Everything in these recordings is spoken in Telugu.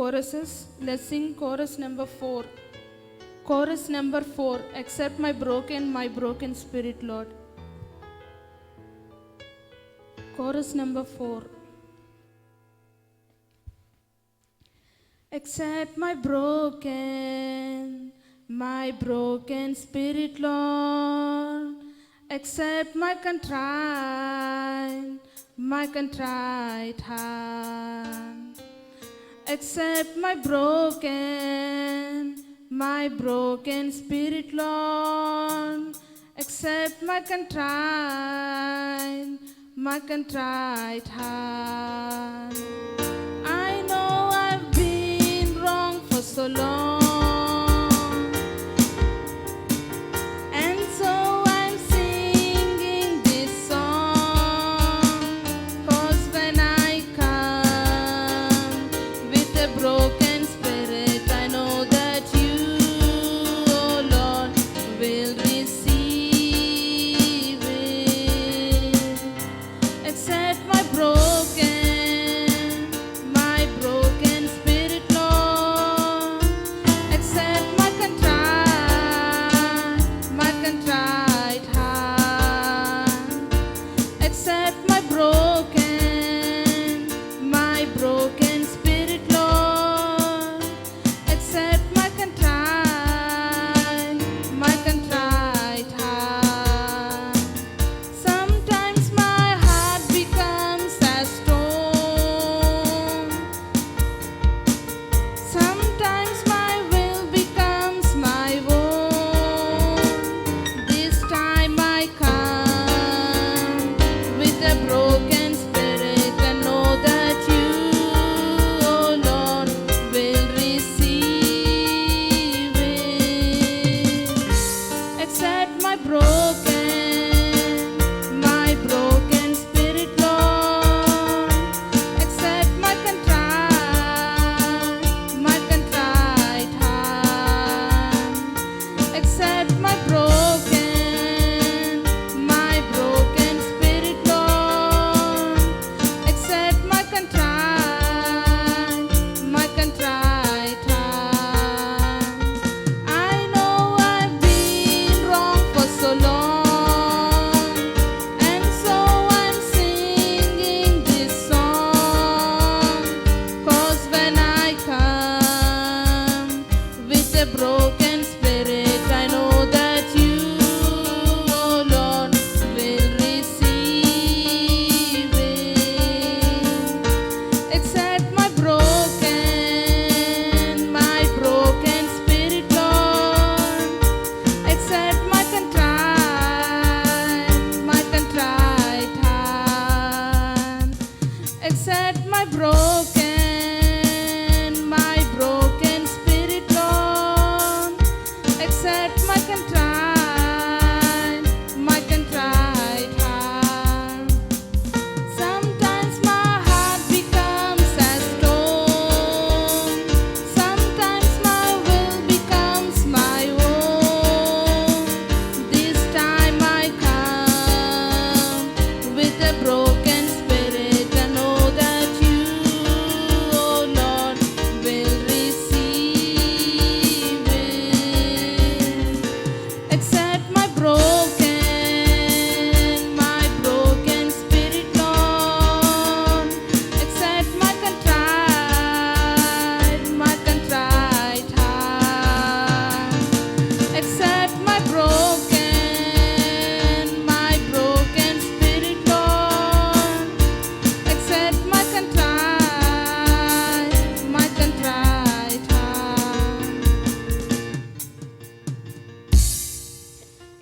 choruses. Let's sing chorus number 4. Chorus number 4. Accept my broken spirit, Lord. Chorus number 4. Accept my broken spirit, Lord. Accept my contrite heart. Accept my broken spirit, Lord. Accept my contrite heart. I know I've been wrong for so long.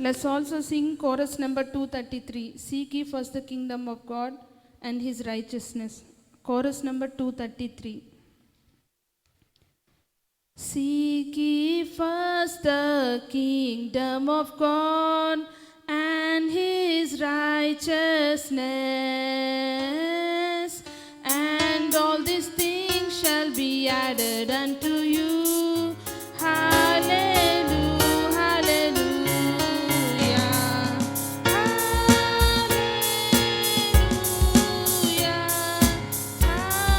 Let's also sing chorus number 233. Seek ye first the kingdom of God and his righteousness. Chorus number 233. Seek ye first the kingdom of God and his righteousness, and all these things shall be added unto you. Hallelujah, hallelujah, hallelujah, hallelujah.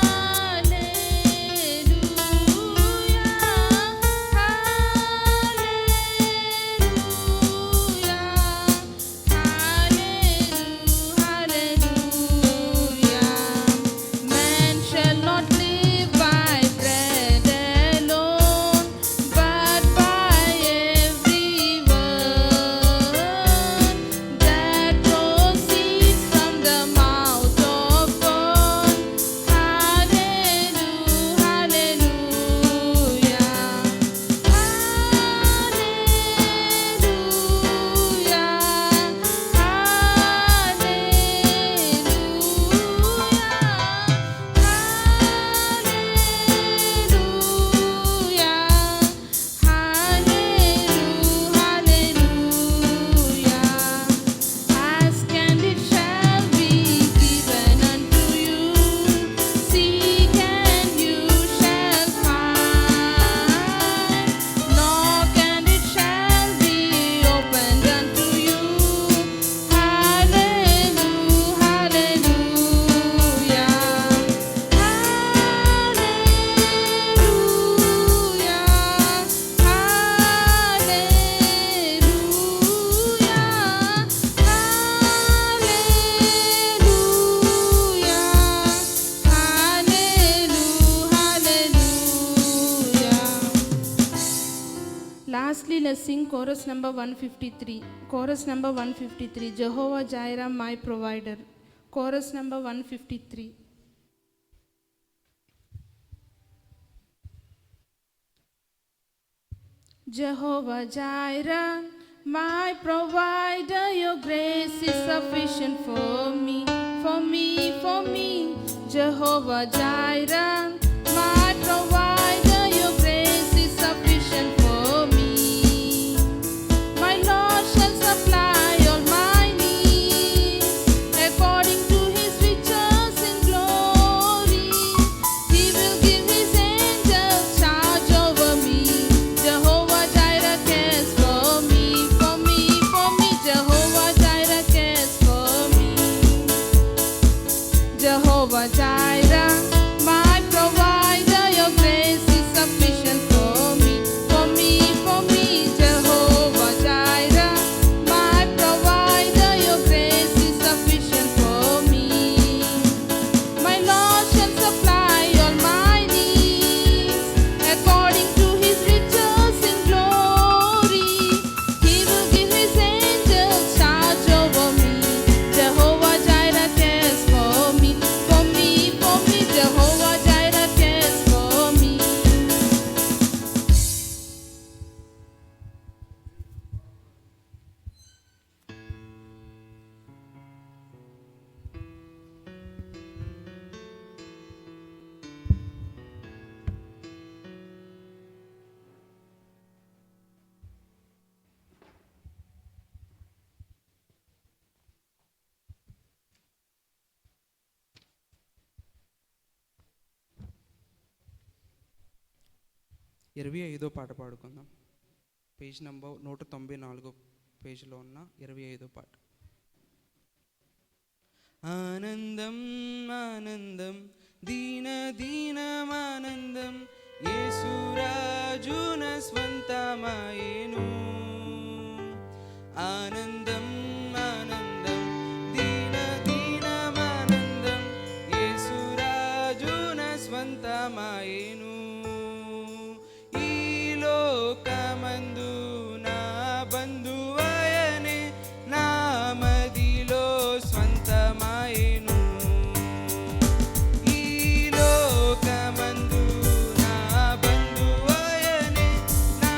Lastly, let's sing chorus number 153. Chorus number 153. Jehovah Jireh, my provider. Chorus number 153. Jehovah Jireh, my provider, your grace is sufficient for me, for me, for me. Jehovah Jireh, my provider, your grace is sufficient for me. My Lord shall supply all my needs according to his riches in glory. He will give his angels charge over me. Jehovah Jireh cares for me, for me, for me. Jehovah Jireh cares for me. Jehovah Jireh, my provider, your grace is sufficient for me, for me, for me. Jehovah Jireh, my provider, your grace is sufficient for me. My Lord shall supply all my needs according to his riches in glory. He will give his angels charge over me. Jehovah Jireh cares for me, for me, for me. Jehovah Jireh cares for me. ఇరవై ఐదో పాట పాడుకుందాం. పేజ్ నంబర్ 194 పేజీలో ఉన్న 25వ పాట. ఆనందం ఆనందం దీన దీనమానందం యేసురాజున స్వంతమాయేను. ఆనందం ఆనందం దీన దీనమానందం యేసురాజున స్వంతమాయేను. ఈ లోకమందు నా బంధువయనే నా మదిలో స్వంతమాయేను. ఈ లోకమందు నా బంధువయనే నా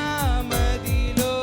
మదిలో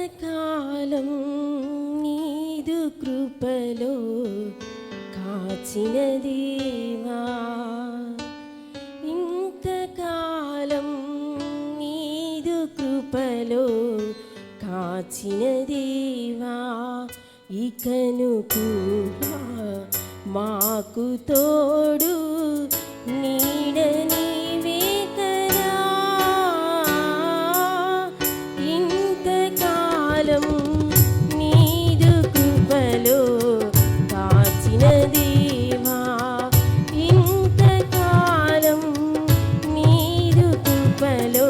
ఇంతకాలం నీదు కృపలో కాచిన దేవా, ఇంతకాలం నీదు కృపలో కాచిన దేవా, ఇకను కూడా మాకు తోడు నీడ నీవే కదా. ఇంతకాలం నీదు కృపలో కాచిన దేవా, ఇంతకాలం నీదు కృపలో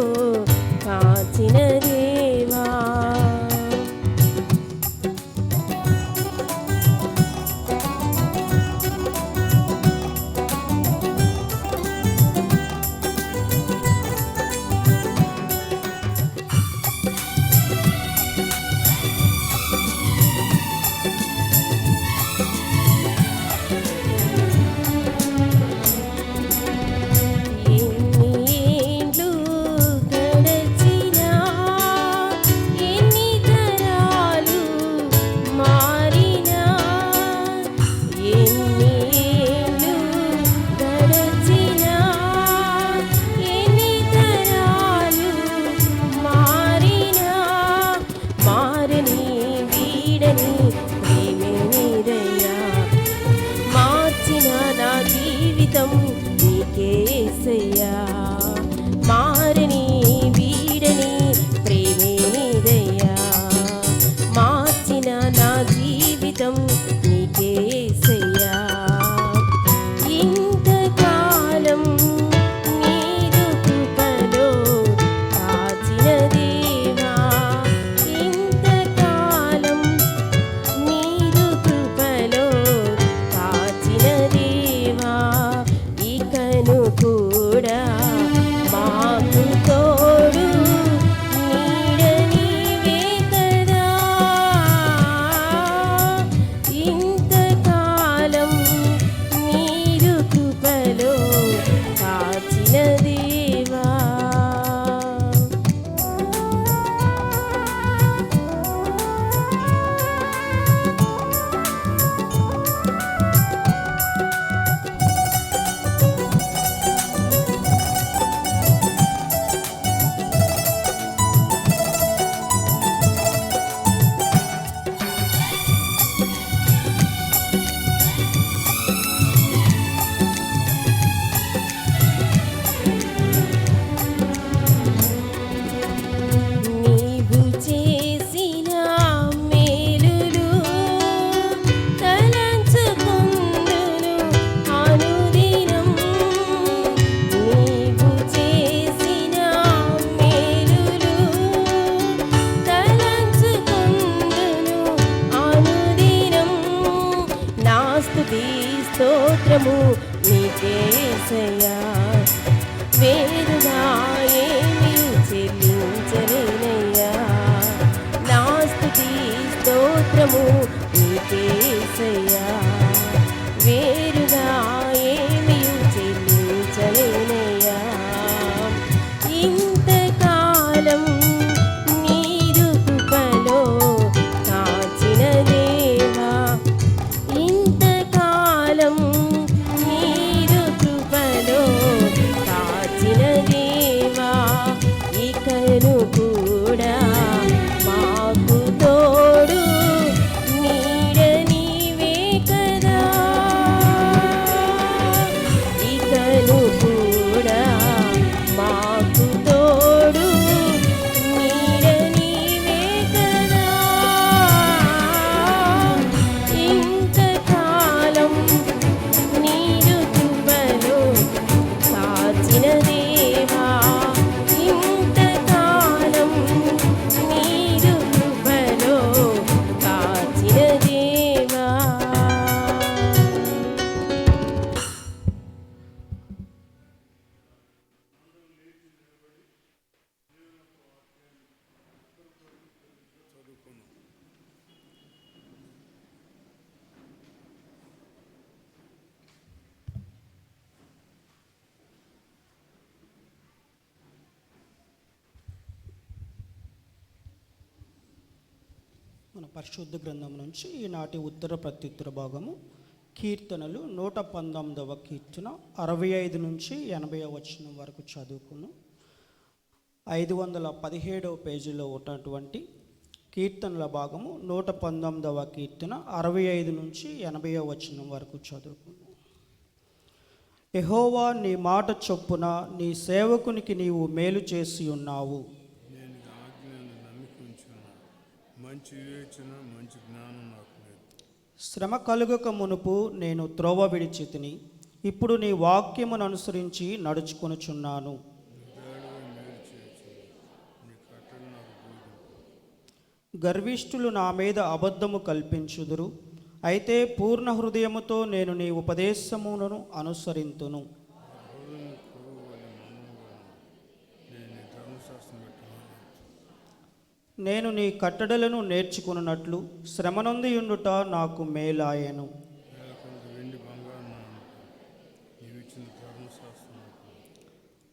కాచిన దేవా. మారని వీడని ప్రేమే నీదయ్యా, మార్చిన నా జీవితం నీకేసయ్యా. ఇంతకాలం నీదు కృపలో కాచిన దేవా, ఇంతకాలం నీదు కృపలో కాచిన దేవా, ఇకను కూడా మాకు తోడు నీడ నీవే కదా. ఇంతకాలం నీదు కృపలో కాచిన దేవా. నీవు చేసిన మేలులు తలంచుకుందును అనుదినం, నీవు చేసిన మేలులు తలంచుకుందును అనుదినం. నా స్తుతి స్తోత్రము నీకేసయ్యా, వేరుగా ఏమీ చెల్లించలేనయ్యా. నా స్తుతి స్తోత్రము నీకేసయ్యా, వేరుగా ఏమీ చెల్లించలేనయ్యా. ఇంతకాలం నీదు కృపలో కాచిన దేవా, ఇంతకాలం నీదు కృపలో పరిశుద్ధ గ్రంథం నుంచి ఈనాటి ఉత్తర ప్రత్యుత్తర భాగము కీర్తనలు 119వ కీర్తన 65 నుంచి 80వ వచనం వరకు చదువుకున్నాం. 517వ పేజీలో ఉన్నటువంటి కీర్తనల భాగము 119వ కీర్తన 65 నుంచి 80వ వచనం వరకు చదువుకున్నాం. యెహోవా, నీ మాట చొప్పున నీ సేవకునికి నీవు మేలు చేసి ఉన్నావు. నేను ఆజ్ఞను నమ్మికుంచున్నాను. మంచి వివేచన, మంచి జ్ఞానం నాకు లేదు. శ్రమ కలుగక మునుపు నేను త్రోవ విడిచితిని, ఇప్పుడు నీ వాక్యమును అనుసరించి నడుచుకొనుచున్నాను. గర్విష్ఠులు నా మీద అబద్ధము కల్పించుదురు, అయితే పూర్ణ హృదయముతో నేను నీ ఉపదేశములను అనుసరింతును. నేను నీ కట్టడలను నేర్చుకున్నట్లు శ్రమనొంది ఉండుట నాకు మేలాయెను.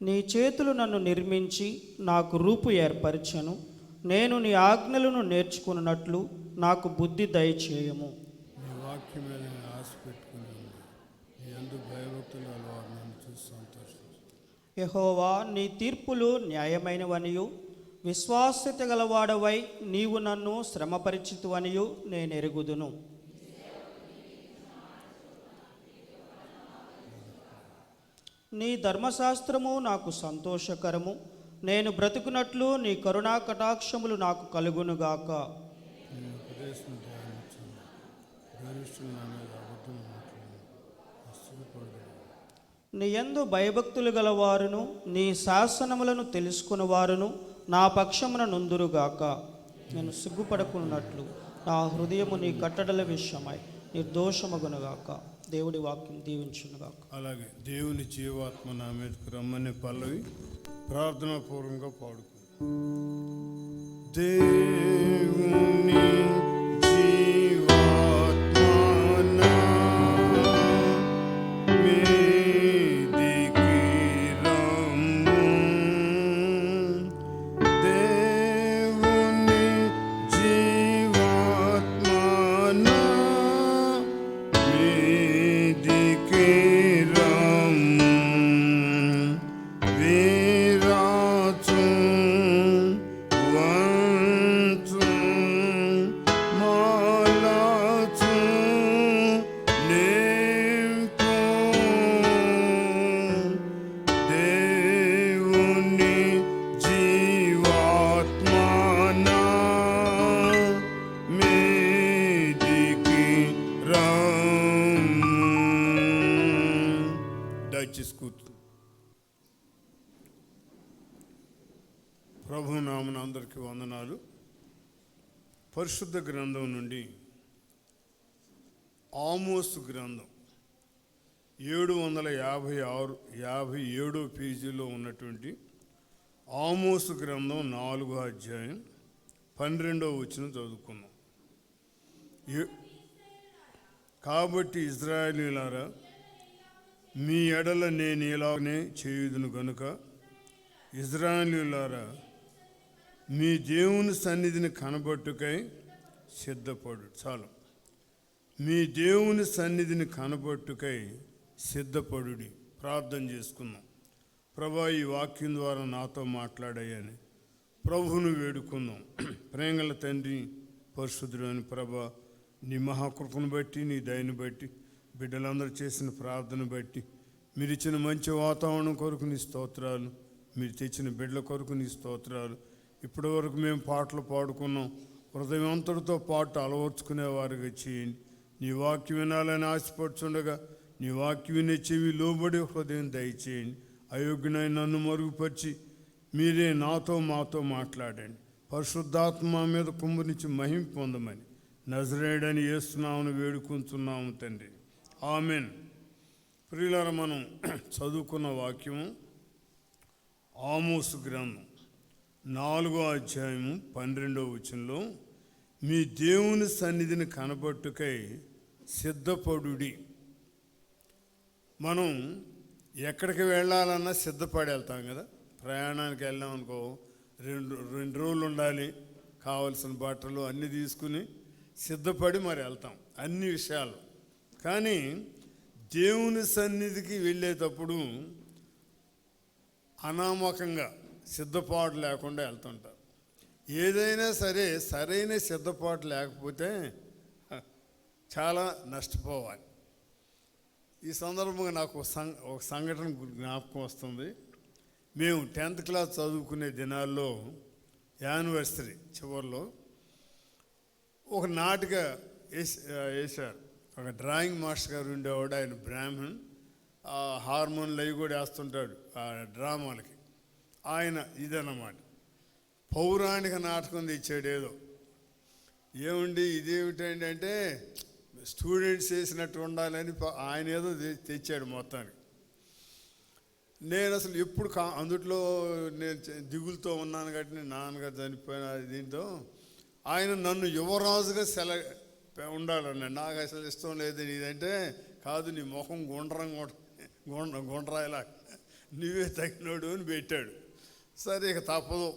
నీ చేతులు నన్ను నిర్మించి నాకు రూపు ఏర్పరచెను. నేను నీ ఆజ్ఞలను నేర్చుకున్నట్లు నాకు బుద్ధి దయచేయము. నీ వాక్యం మీద నేను ఆశ పెట్టుకుని ఉంది. నీ యందు భయభక్తులు గలవారు నన్ను చూసి సంతోషించు. యెహోవా, నీ తీర్పులు న్యాయమైనవనియు విశ్వాస్యత గలవాడవై నీవు నన్ను శ్రమపరిచితువనియు నేను ఎరుగుదును. నీ ధర్మశాస్త్రము నాకు సంతోషకరము. నేను బ్రతుకున్నట్లు నీ కరుణా కటాక్షములు నాకు కలుగునుగాక. నీ ఉపదేశం ధ్యానించను. గరిష్ఠులు నా మీద అబద్ధం మాట్లాడను. నీ యందు భయభక్తులు గలవారును నీ శాసనములను తెలుసుకునివారును నా పక్షమున నుందురుగాక. నేను సిగ్గుపడకున్నట్లు నా హృదయము నీ కట్టడల విషయమై నిర్దోషమగునుగాక. దేవుడి వాక్యం దీవించునుగాక. అలాగే దేవుని జీవాత్మ నా మీదకు రమ్మని పల్లవి ప్రార్థనాపూర్వకంగా పాడుకో. దేవుని జీవాత్మ నా మీదికి రమ్ము. దేవుని జీవాత్మ నా మీదికి రమ్ము. వీరాచు వంచు మాలాచు నింపు. దేవుని జీవాత్మ నా మీదికి రమ్ము. దయచేసి కూర్చో. ప్రభు నామన అందరికీ వందనాలు. పరిశుద్ధ గ్రంథం నుండి ఆమోసు గ్రంథం 757 పేజీలో ఉన్నటువంటి ఆమోసు గ్రంథం 4వ అధ్యాయం 12వ వచనం చదువుకున్నాం. కాబట్టి ఇశ్రాయేలీయులారా, మీ ఎడల నేను ఇలాగనే చేయుదును గనుక ఇశ్రాయేలీయులారా, మీ దేవుని సన్నిధిని కనబట్టుకై సిద్ధపడు. చాలు. మీ దేవుని సన్నిధిని కనబట్టుకై సిద్ధపడుడి. ప్రార్థన చేసుకుందాం. ప్రభా, ఈ వాక్యం ద్వారా నాతో మాట్లాడాయని ప్రభువును వేడుకుందాం. ప్రేంగల తండ్రి, పరిశుద్ధుడు అని ప్రభా, నీ మహాకృపను బట్టి, నీ దయను బట్టి, బిడ్డలందరూ చేసిన ప్రార్థన బట్టి, మీరు ఇచ్చిన మంచి వాతావరణం కొరకు నీ స్తోత్రాలు, మీరు తెచ్చిన బిడ్డల కొరకు నీ స్తోత్రాలు. ఇప్పటి వరకు మేము పాటలు పాడుకున్నాం. హృదయవంతుడితో పాటు అలవర్చుకునేవారుగా చేయండి. నీ వాక్యం వినాలని ఆశపడుచుండగా నీ వాక్యం వినే చెవి లోబడి హృదయం దయచేయండి. అయోగ్యునైన నన్ను మరుగుపరిచి మీరే నాతో మాతో మాట్లాడండి. పరిశుద్ధాత్మ మీద కుమ్మరించి మహిమ పొందమని నజరేయుడని యేసునామమున వేడుకుంటున్నాము తండ్రి. ఆమెన్. ప్రియులారా, మనం చదువుకున్న వాక్యము ఆమోసు గ్రంథం 4వ అధ్యాయము 12వ వచనంలో, మీ దేవుని సన్నిధిని కనబట్టుకై సిద్ధపడుడి. మనం ఎక్కడికి వెళ్ళాలన్నా సిద్ధపడి వెళ్తాం కదా. ప్రయాణానికి వెళ్ళాం అనుకో, రెండు రోజులు ఉండాలి. కావలసిన బట్టలు అన్నీ తీసుకుని సిద్ధపడి మరి వెళ్తాం అన్ని విషయాలు. కానీ దేవుని సన్నిధికి వెళ్ళేటప్పుడు అనామకంగా సిద్ధపాటు లేకుండా వెళ్తుంటారు. ఏదైనా సరే సరైన సిద్ధపాటు లేకపోతే చాలా నష్టపోవాలి. ఈ సందర్భంగా నాకు ఒక సంఘటన జ్ఞాపకం వస్తుంది. మేము 10th క్లాస్ చదువుకునే దినాల్లో యానివర్సరీ చివరిలో ఒక నాటిక వేశారు. ఒక డ్రాయింగ్ మాస్టర్ గారు ఉండేవాడు, ఆయన బ్రాహ్మణ్. హార్మోన్లు అవి కూడా వేస్తుంటాడు ఆ డ్రామాలకి. ఆయన ఇదన్నమాట పౌరాణిక నాటకం తెచ్చాడు. ఏముండి ఇదేమిటండి అంటే స్టూడెంట్స్ చేసినట్టు ఉండాలని ఆయన ఏదో తెచ్చాడు మొత్తానికి. నేను అసలు ఎప్పుడు అందుట్లో నేను దిగులుతో ఉన్నాను కాబట్టి నేను నాన్నగారు చనిపోయిన దీంతో ఆయన నన్ను యువరాజుగా ఉండాలన్నాడు. నాకు అసలు ఇష్టం లేదు. ఇదంటే కాదు, నీ ముఖం గుండ్రాయిలా నువ్వే తగినోడు అని పెట్టాడు. సరే ఇక తప్పదు,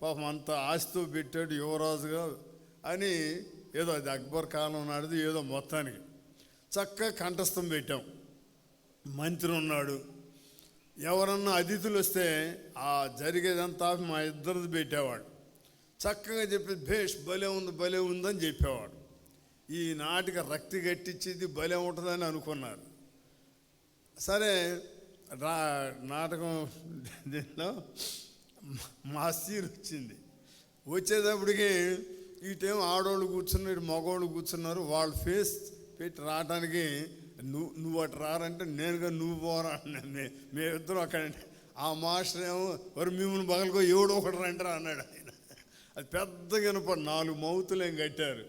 పాపం అంత ఆశతో పెట్టాడు యువరాజుగా అని. ఏదో అది అక్బర్ కాలం నాటిది ఏదో మొత్తానికి చక్కగా కంఠస్థం పెట్టాం. మంత్రి ఉన్నాడు, ఎవరన్నా అతిథులు వస్తే ఆ జరిగేదంతా మా ఇద్దరిది పెట్టేవాడు. చక్కగా చెప్పి భేష్ భలే ఉందని చెప్పేవాడు. ఈ నాటిక రక్తి గట్టించేది భలే ఉంటుందని అనుకున్నారు. సరే నాటకం దీనిలో మా సీన్ వచ్చింది. వచ్చేటప్పటికి ఇటేం ఆడవాళ్ళు కూర్చున్నారు, మగవాళ్ళు కూర్చున్నారు. వాళ్ళు ఫేస్ పెట్టి రావడానికి నువ్వు అటు రారంటే నేనుగా నువ్వు పోరా మేమిద్దరం అక్కడ. ఆ మాస్టర్ ఏమో మరి మిమ్మల్ని బగలుకో ఎవడో ఒకటి రండిరా అన్నాడు ఆయన. అది పెద్దగా వినపడి 4 మౌతులు ఏం కట్టారు.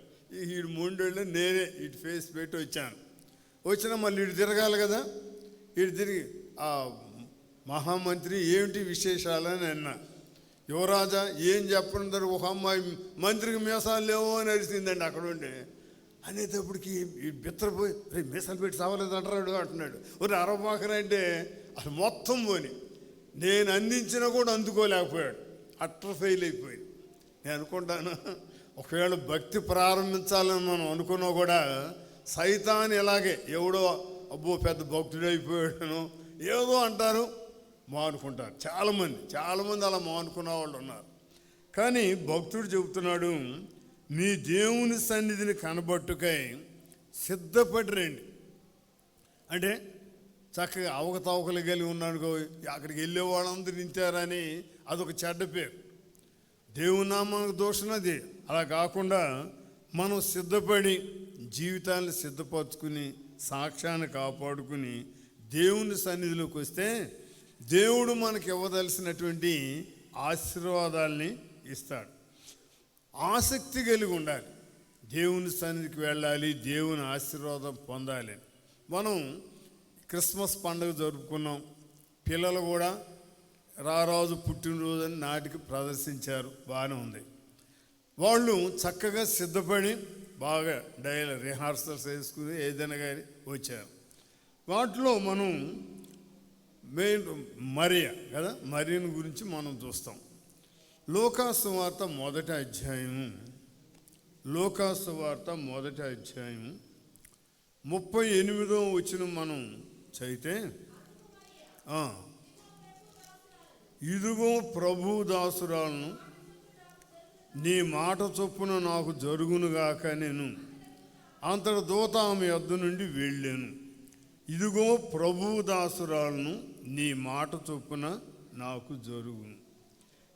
ఈడు మొండోళ్ళు నేనే ఇటు ఫేస్ పెట్టి వచ్చాను. వచ్చినా మళ్ళీ ఇటు తిరగాలి కదా. ఇటు తిరిగి ఆ మహామంత్రి ఏమిటి విశేషాలని అన్నా. యువరాజా ఏం చెప్పండి, ఒక అమ్మాయి మంత్రికి మీసాలు లేవో అని అరిసిందండి అక్కడ ఉండి. అనేటప్పటికి బిత్తరపోయి మీసాలు పెట్టి సావలేదు అంటాడు అంటున్నాడు. ఒక అరబాకరంటే అసలు మొత్తం పోని నేను అందించినా కూడా అందుకోలేకపోయాడు. అట్టర్ ఫెయిల్ అయిపోయింది. నేను అనుకుంటాను ఒకవేళ భక్తి ప్రారంభించాలని మనం అనుకున్నా కూడా సైతాన్ని ఇలాగే ఎవడో అబ్బో పెద్ద భక్తుడు అయిపోయాడను ఏదో అంటారు, మానుకుంటారు. చాలామంది అలా మానుకున్న వాళ్ళు ఉన్నారు. కానీ భక్తుడు చెబుతున్నాడు, మీ దేవుని సన్నిధిని కనబట్టుకై సిద్ధపడి రండి. అంటే చక్కగా అవకతవకలు కలిగి ఉన్నాడు. అక్కడికి వెళ్ళే వాళ్ళందరూ నింటారని అదొక చెడ్డ పేరు. దేవుని నామానికి దోషణది. అలా కాకుండా మనం సిద్ధపడి జీవితాన్ని సిద్ధపరచుకుని సాక్ష్యాన్ని కాపాడుకుని దేవుని సన్నిధిలోకి వస్తే దేవుడు మనకి ఇవ్వదలసినటువంటి ఆశీర్వాదాల్ని ఇస్తాడు. ఆసక్తి కలిగి ఉండాలి. దేవుని సన్నిధికి వెళ్ళాలి, దేవుని ఆశీర్వాదం పొందాలి. మనం క్రిస్మస్ పండుగ జరుపుకున్నాం. పిల్లలు కూడా రారాజు పుట్టినరోజు అని నాటికి ప్రదర్శించారు, బాగానే ఉంది. వాళ్ళు చక్కగా సిద్ధపడి బాగా రిహార్సల్స్ వేసుకుని ఏదైనా కానీ వచ్చారు. వాటిలో మనం మెయిన్ మరియ కదా, మరియను గురించి మనం చూస్తాం. లోకాసు వార్త మొదటి అధ్యాయము 38వ వచనం మనం చదివితే, ఇదిగో ప్రభు దాసురాలను, నీ మాట చొప్పున నాకు జరుగునుగాక. నేను అంతటి దూత ఆమె యొద్ద నుండి వెళ్ళాను. ఇదిగో ప్రభు దాసురాలను, నీ మాట చొప్పున నాకు జరుగును.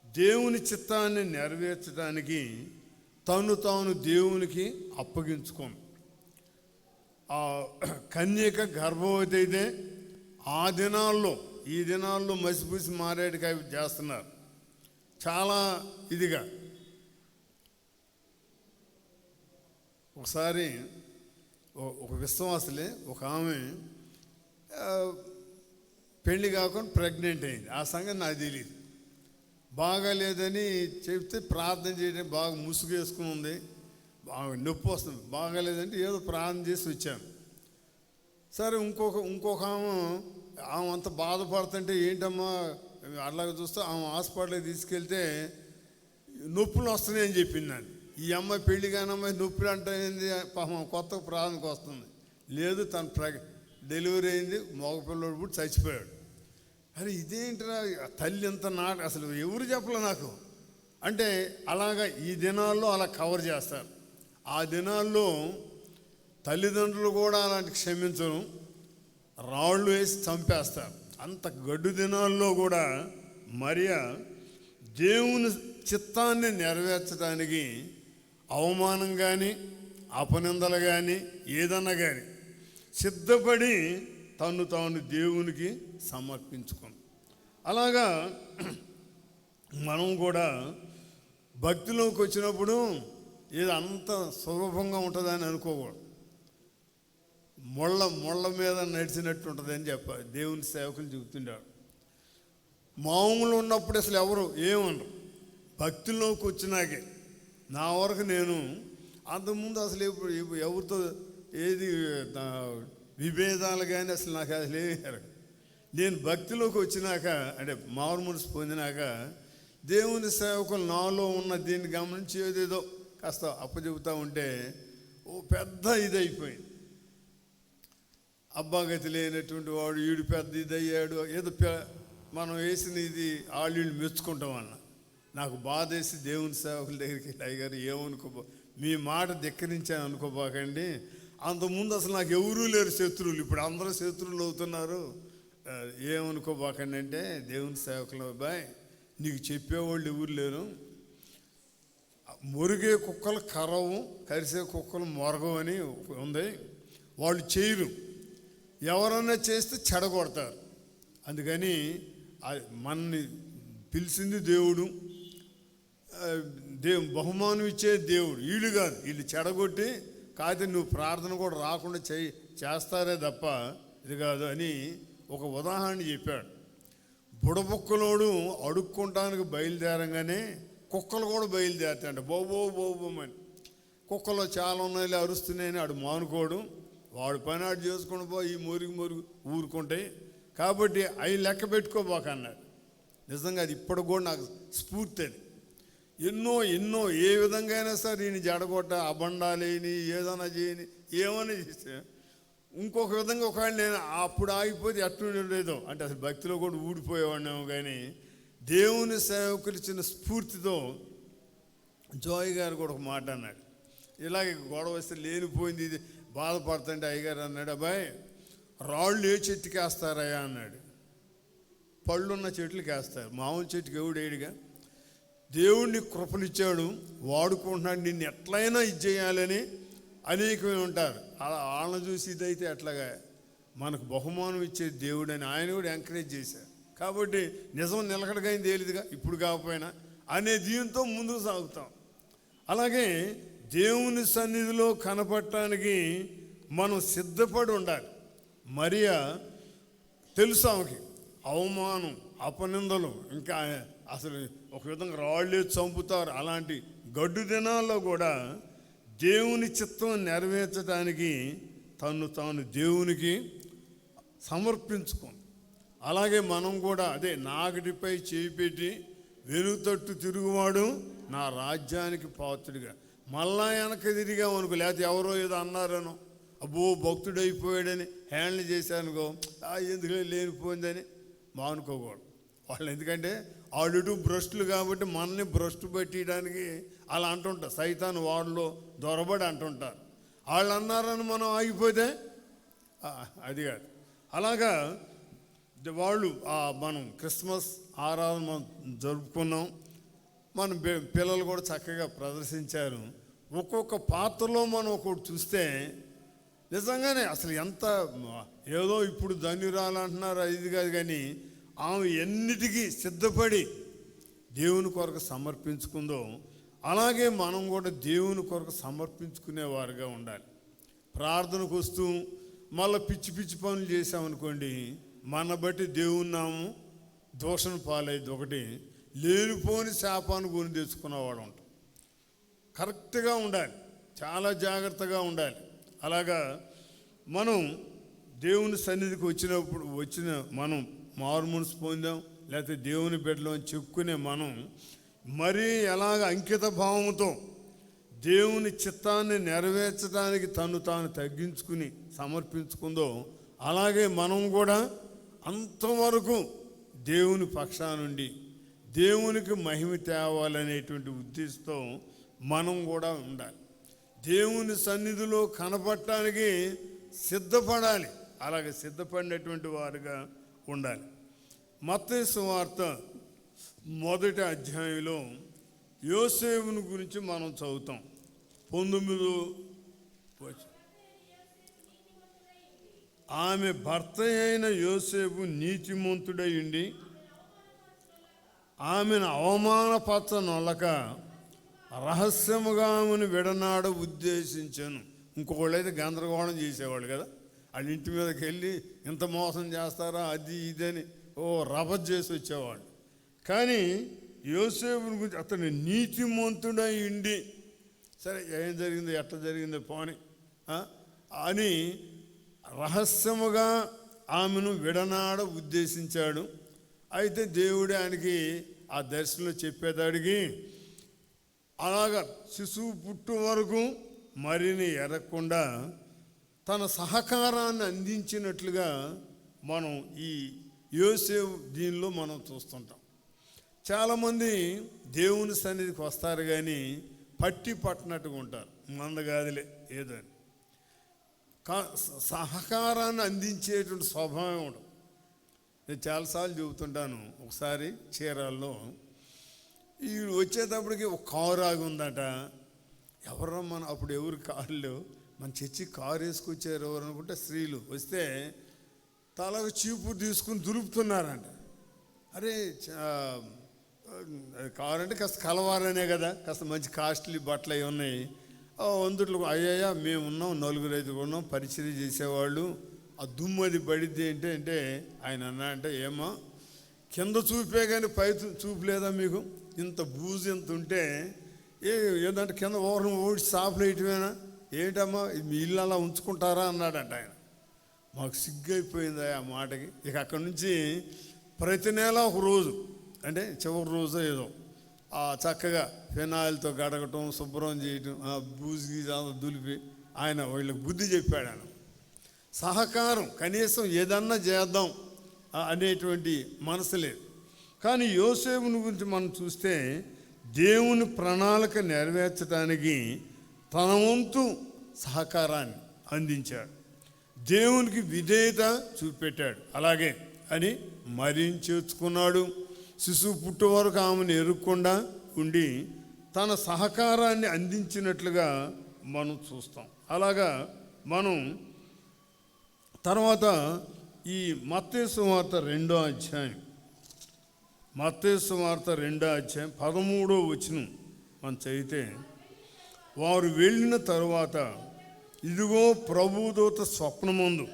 దేవుని చిత్తాన్ని నెరవేర్చడానికి తాను దేవునికి అప్పగించుకోను. ఆ కన్యక గర్భవతి అయితే ఈ దినాల్లో మసిపూసి మారేడుకి అవి చేస్తున్నారు చాలా ఇదిగా. ఒకసారి ఒక విశ్వాసులే ఒక ఆమె పెళ్ళి కాకుండా ప్రెగ్నెంట్ అయింది. ఆ సంగతి నాకు తెలియదు. బాగాలేదని చెప్తే ప్రార్థన చేయడం బాగా ముసుగేసుకుని ఉంది, బాగా నొప్పి వస్తుంది. బాగాలేదంటే ఏదో ప్రార్థన చేసి వచ్చాను. సరే ఇంకొక ఆమె అంత బాధపడుతుంటే ఏంటమ్మా అలాగే చూస్తే ఆమె హాస్పిటల్కి తీసుకెళ్తే నొప్పులు వస్తున్నాయని చెప్పింది. నన్ను ఈ అమ్మాయి పెళ్లి కాని అమ్మాయి నొప్పి అంటే ఏంది పాపం కొత్త ప్రాణానికి వస్తుంది. లేదు తన డెలివరీ అయింది, మగపిల్లడు కూడా చచ్చిపోయాడు. అరే ఇదేంటిరా తల్లి ఎంత అసలు ఎవరు చెప్పలే నాకు అంటే. అలాగా ఈ దినాల్లో అలా కవర్ చేస్తారు. ఆ దినాల్లో తల్లిదండ్రులు కూడా అలాంటి క్షమించరు, రాళ్ళు వేసి చంపేస్తారు. అంత గడ్డు దినాల్లో కూడా మరియా దేవుని చిత్తాన్ని నెరవేర్చడానికి అవమానం కానీ అపనిందలు కానీ ఏదన్నా కానీ సిద్ధపడి తను తాను దేవునికి సమర్పించుకుంది. అలాగా మనం కూడా భక్తిలోకి వచ్చినప్పుడు ఇది అంత సులభంగా ఉంటుందని అనుకోకూడదు. ముళ్ళ మీద నడిచినట్టు ఉంటుందని చెప్పాలి దేవుని సేవకులు చెబుతుంటారు. మామూలు ఉన్నప్పుడు అసలు ఎవరు ఏమనరు, భక్తిలోకి వచ్చినాకే. నా వరకు నేను అంతకుముందు అసలు ఎవరితో ఏది విభేదాలు కానీ అసలు నాకు అసలు ఏమీ. నేను భక్తిలోకి వచ్చినాక అంటే మారు మనసు పొందినాక దేవుని సేవకులు నాలో ఉన్న దీన్ని గమనించి ఏదేదో కాస్త అప్పచెబుతూ ఉంటే ఓ పెద్ద ఇది అయిపోయింది. అబ్బాగతి లేనటువంటి వాడు ఈడు పెద్ద ఇది అయ్యాడు, ఏదో మనం వేసిన ఇది వాళ్ళు మెచ్చుకుంటాం అన్న. నాకు బాధ వేసి దేవుని సేవకుల దగ్గరికి వెళ్ళి, అయ్యగారు ఏమనుకోబో, మీ మాట ధిక్కరించాను అనుకోబాకండి, అంతకుముందు అసలు నాకు ఎవరూ లేరు శత్రువులు, ఇప్పుడు అందరూ శత్రువులు అవుతున్నారు, ఏమనుకోబాకండి అంటే, దేవుని సేవకులు అబ్బాయి నీకు చెప్పేవాళ్ళు ఎవరు లేరు, మురిగే కుక్కలు కరవు కరిసే కుక్కలు మొరగవు అని ఉంది, వాళ్ళు చేయరు, ఎవరన్నా చేస్తే చెడగొడతారు. అందుకని మనని పిలిచింది దేవుడు, బహుమానం ఇచ్చే దేవుడు, వీళ్ళు కాదు, వీళ్ళు చెడగొట్టి కాదు నువ్వు ప్రార్థన కూడా రాకుండా చేస్తారే తప్ప ఇది కాదు అని ఒక ఉదాహరణ చెప్పాడు. బుడబుక్కలోడు అడుక్కుంటానికి బయలుదేరంగానే కుక్కలు కూడా బయలుదేరుతాయంట, బోబోమని. కుక్కలు చాలా ఉన్నాయి అరుస్తున్నాయని ఆడు మానుకోడు, వాడు పని ఆడు చేసుకుని ఈ మురుగు ఊరుకుంటాయి కాబట్టి అవి లెక్క పెట్టుకోబోకన్నాడు. నిజంగా అది ఇప్పటికి కూడా నాకు స్ఫూర్తి. అది ఎన్నో ఏ విధంగా అయినా సరే ఈయన జడగొట్ట అబండాలేని ఏదైనా చేయని ఏమైనా చేస్తే ఇంకొక విధంగా ఒకవేళ నేను అప్పుడు ఆగిపోతే ఎట్లుండేదో అంటే అసలు భక్తిలో కూడా ఊడిపోయేవాడినేమో. కానీ దేవుని సేవకులు ఇచ్చిన స్ఫూర్తితో జోయ్ గారు కూడా ఒక మాట అన్నాడు, ఇలాగే గొడవ వస్తే లేనిపోయింది ఇది బాధపడుతుంటే అయ్యగారు అన్నాడు, అబ్బాయి రాళ్ళు ఏ చెట్టుకి వేస్తారయ్యా అన్నాడు. పళ్ళున్న చెట్లకి వేస్తారు, మామూలు చెట్టుకి ఎవడు ఏడిగా. దేవుడిని కృపనిచ్చాడు, వాడుకుంటున్నాడు, నిన్ను ఎట్లయినా ఇది చేయాలని అనేకమే ఉంటారు. అలా వాళ్ళని చూసి ఇదైతే ఎట్లాగా మనకు బహుమానం ఇచ్చే దేవుడు అని ఆయన కూడా ఎంకరేజ్ చేశారు. కాబట్టి నిజం నిలకడగా తేలిదిగా ఇప్పుడు కాకపోయినా అనే దీంతో ముందుకు సాగుతాం. అలాగే దేవుని సన్నిధిలో కనపడటానికి మనం సిద్ధపడి ఉండాలి. మరియా తెలుసు ఆమెకి అవమానం అపనిందలు, ఇంకా అసలు ఒక విధంగా రాళ్ళే చంపుతారు. అలాంటి గడ్డు దినాల్లో కూడా దేవుని చిత్తం నెరవేర్చడానికి తాను దేవునికి సమర్పించుకుంది. అలాగే మనం కూడా అదే నాగటిపై చేయి పెట్టి వెలుగుతట్టు తిరుగువాడు నా రాజ్యానికి పాత్రుడిగా. మళ్ళా వెనక తిరిగామనుకో, లేకపోతే ఎవరో ఏదో అన్నారనో, అబ్బో భక్తుడైపోయాడని హ్యాండిల్ చేశానుకో, ఎందుకు లేనిపోయిందని మానుకోకూడదు వాళ్ళు. ఎందుకంటే వాళ్ళు భ్రష్టులు కాబట్టి మనల్ని భ్రష్టు పెట్టడానికి అలా అంటుంటారు. సైతాను వాళ్ళలో దొరబడి అంటుంటారు. వాళ్ళు అన్నారని మనం ఆగిపోతే అది కాదు. అలాగా వాళ్ళు మనం క్రిస్మస్ ఆరాధన మనం జరుపుకున్నాం, మన పిల్లలు కూడా చక్కగా ప్రదర్శించారు. ఒక్కొక్క పాత్రలో మనం ఒకటి చూస్తే నిజంగానే అసలు ఎంత ఏదో ఇప్పుడు ధన్యురాలు అంటున్నారు ఇది కాదు, కానీ ఆమె ఎన్నిటికీ సిద్ధపడి దేవుని కొరకు సమర్పించుకుందో అలాగే మనం కూడా దేవుని కొరకు సమర్పించుకునేవారుగా ఉండాలి. ప్రార్థనకు వస్తూ మళ్ళీ పిచ్చి పిచ్చి పనులు చేసామనుకోండి, మన బట్టి దేవుని నామం దోషణ పాలైద్ది. ఒకటి లేనిపోని శాపాన్ని కొని తెచ్చుకున్నవాడు ఉంటాం. కరెక్ట్గా ఉండాలి, చాలా జాగ్రత్తగా ఉండాలి. అలాగా మనం దేవుని సన్నిధికి వచ్చిన మనం మారు మనసు పొందాం, లేకపోతే దేవుని బిడ్డలో చెప్పుకునే మనం మరీ ఎలాగ అంకిత భావంతో దేవుని చిత్తాన్ని నెరవేర్చడానికి తను తాను తగ్గించుకుని సమర్పించుకుందో, అలాగే మనం కూడా అంతవరకు దేవుని పక్షానుండి దేవునికి మహిమ తేవాలనేటువంటి ఉద్దేశంతో మనం కూడా ఉండాలి. దేవుని సన్నిధిలో కనపడటానికి సిద్ధపడాలి. అలాగే సిద్ధపడినటువంటి వారుగా ఉండాలి. మత్తయి సువార్త 1వ అధ్యాయంలో యోసేపుని గురించి మనం చదువుతాం. 19 ఆమె భర్త అయిన యోసేపు నీతిమంతుడై ఉండి ఆమెను అవమానపరచనొల్లక రహస్యముగా ఆమెను విడనాడ ఉద్దేశించాను. ఇంకొకళ్ళైతే గందరగోళం చేసేవాళ్ళు కదా, వాళ్ళ ఇంటి మీదకి వెళ్ళి ఇంత మోసం చేస్తారా అది ఇదని రభస చేసి వచ్చేవాళ్ళు. కానీ యోసేపుని గురించి అతను నీతిమంతుడై ఉండి, సరే ఏం జరిగింది ఎట్లా జరిగింది పోని అని రహస్యముగా ఆమెను విడనాడ ఉద్దేశించాడు. అయితే దేవుడు ఆయనకి ఆ దర్శనంలో చెప్పేదాడికి అలాగా శిశువు పుట్టు వరకు మరిని ఎరగకుండా తన సహకారాన్ని అందించినట్లుగా మనం ఈ యోసేపు దీనిలో మనం చూస్తుంటాం. చాలామంది దేవుని సన్నిధికి వస్తారు కానీ పట్టి పట్టినట్టుగా ఉంటారు. మందగాదిలే ఏదో సహకారాన్ని అందించేటువంటి స్వభావం ఉండదు. నేను చాలాసార్లు చెబుతుంటాను. ఒకసారి చీరాల్లో ఈ వచ్చేటప్పటికి ఒక కారు ఆగి ఉందట. ఎవరో మన అప్పుడు ఎవరు కారులో మన చర్చి కారు వేసుకొచ్చారు ఎవరు అనుకుంటే స్త్రీలు వస్తే తలకు చీపు తీసుకుని దులుపుతున్నారంట. అరే కారు అంటే కాస్త కలవారనే కదా, కాస్త మంచి కాస్ట్లీ బట్టలు అవి ఉన్నాయి. అందుట్లో అయ్యా మేము ఉన్నాం, 4-5 ఉన్నాం, పరిచయం చేసేవాళ్ళు. ఆ దుమ్ము అది పడిద్ది అంటే ఆయన అన్నా అంటే ఏమో కింద చూపే కానీ పై చూపు లేదా మీకు? ఇంత బూజు ఎంత ఉంటే ఏదంటే కింద ఓరం ఓడి సాపులు వేయటమేనా ఏంటమ్మా మీ ఇల్లు అలా ఉంచుకుంటారా అన్నాడంట ఆయన. మాకు సిగ్గైపోయింది ఆ మాటకి. ఇక అక్కడి నుంచి ప్రతి నెల ఒక రోజు అంటే చివరి రోజు ఏదో చక్కగా ఫినాయిల్తో గడగటం, శుభ్రం చేయటం, బూజు గీజ దులిపి ఆయన వీళ్ళకి బుద్ధి చెప్పాడు. ఆయన సహకారం కనీసం ఏదన్నా చేద్దాం అనేటువంటి మనసు లేదు. కానీ యోసేపుని గురించి మనం చూస్తే దేవుని ప్రణాళిక నెరవేర్చడానికి తన వంతు సహకారాన్ని అందించాడు. దేవునికి విధేయత చూపెట్టాడు. అలాగే అని మరించేర్చుకున్నాడు. శిశువు పుట్టు వరకు ఆమెను ఎరుక్కుండా ఉండి తన సహకారాన్ని అందించినట్లుగా మనం చూస్తాం. అలాగా మనం తర్వాత ఈ మత్తయి సువార్త 2వ అధ్యాయం 13వ వచనం మనం చదివితే, వారు వెళ్ళిన తరువాత ఇదిగో ప్రభుదూత స్వప్నమందు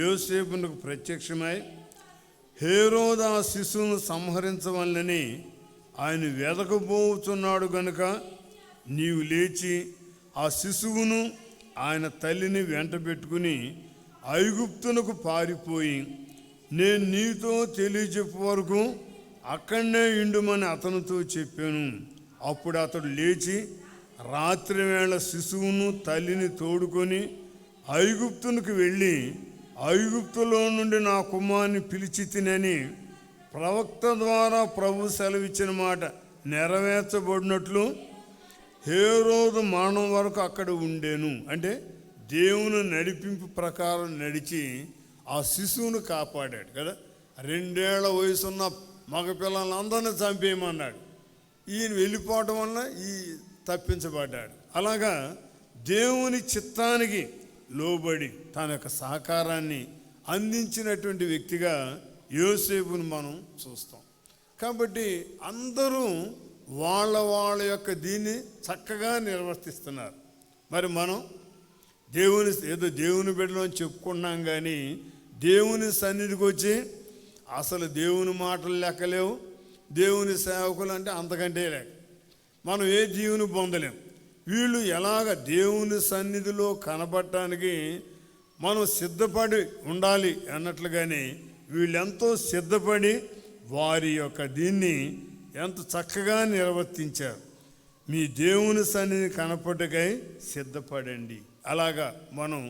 యోసేపునకు ప్రత్యక్షమై హేరోదు ఆ శిశువును సంహరించవలనని ఆయన వెదకబోచున్నాడు గనుక నీవు లేచి ఆ శిశువును ఆయన తల్లిని వెంట పెట్టుకుని ఐగుప్తునకు పారిపోయి నేను నీతో తెలియజెప్పు వరకు అక్కడనే ఇండుమని అతనితో చెప్పాను. అప్పుడు అతడు లేచి రాత్రి వేళ శిశువును తల్లిని తోడుకొని ఐగుప్తునికి వెళ్ళి ఐగుప్తులో నుండి నా కుమారుని పిలిచి తినని ప్రవక్త ద్వారా ప్రభు సెలవిచ్చిన మాట నెరవేర్చబడినట్లు హేరోదు మరణం వరకు అక్కడ ఉండేను. అంటే దేవుని నడిపింపు ప్రకారం నడిచి ఆ శిశువును కాపాడాడు కదా. 2 ఏళ్ల వయసున్న మగపిల్లలందరినీ చంపేయమన్నాడు. ఈయన వెళ్ళిపోవటం వల్ల ఈ తప్పించబడ్డాడు. అలాగా దేవుని చిత్తానికి లోబడి తన యొక్క సహకారాన్ని అందించినటువంటి వ్యక్తిగా యోసేపును మనం చూస్తాం. కాబట్టి అందరూ వాళ్ళ యొక్క దీన్ని చక్కగా నిర్వర్తిస్తున్నారు. మరి మనం దేవుని బిడ్డలో చెప్పుకున్నాం కానీ దేవుని సన్నిధికి వచ్చి అసలు దేవుని మాటలు లెక్కలేవు. దేవుని సేవకులు అంటే అంతకంటే లేక మనం ఏ జీవుని పొందలేం. వీళ్ళు ఎలాగ దేవుని సన్నిధిలో కనబడటానికి మనం సిద్ధపడి ఉండాలి అన్నట్లుగానే వీళ్ళెంతో సిద్ధపడి వారి యొక్క దీన్ని ఎంత చక్కగా నిర్వర్తించారు. మీ దేవుని సన్నిధిని కనపడకై సిద్ధపడండి. అలాగా మనం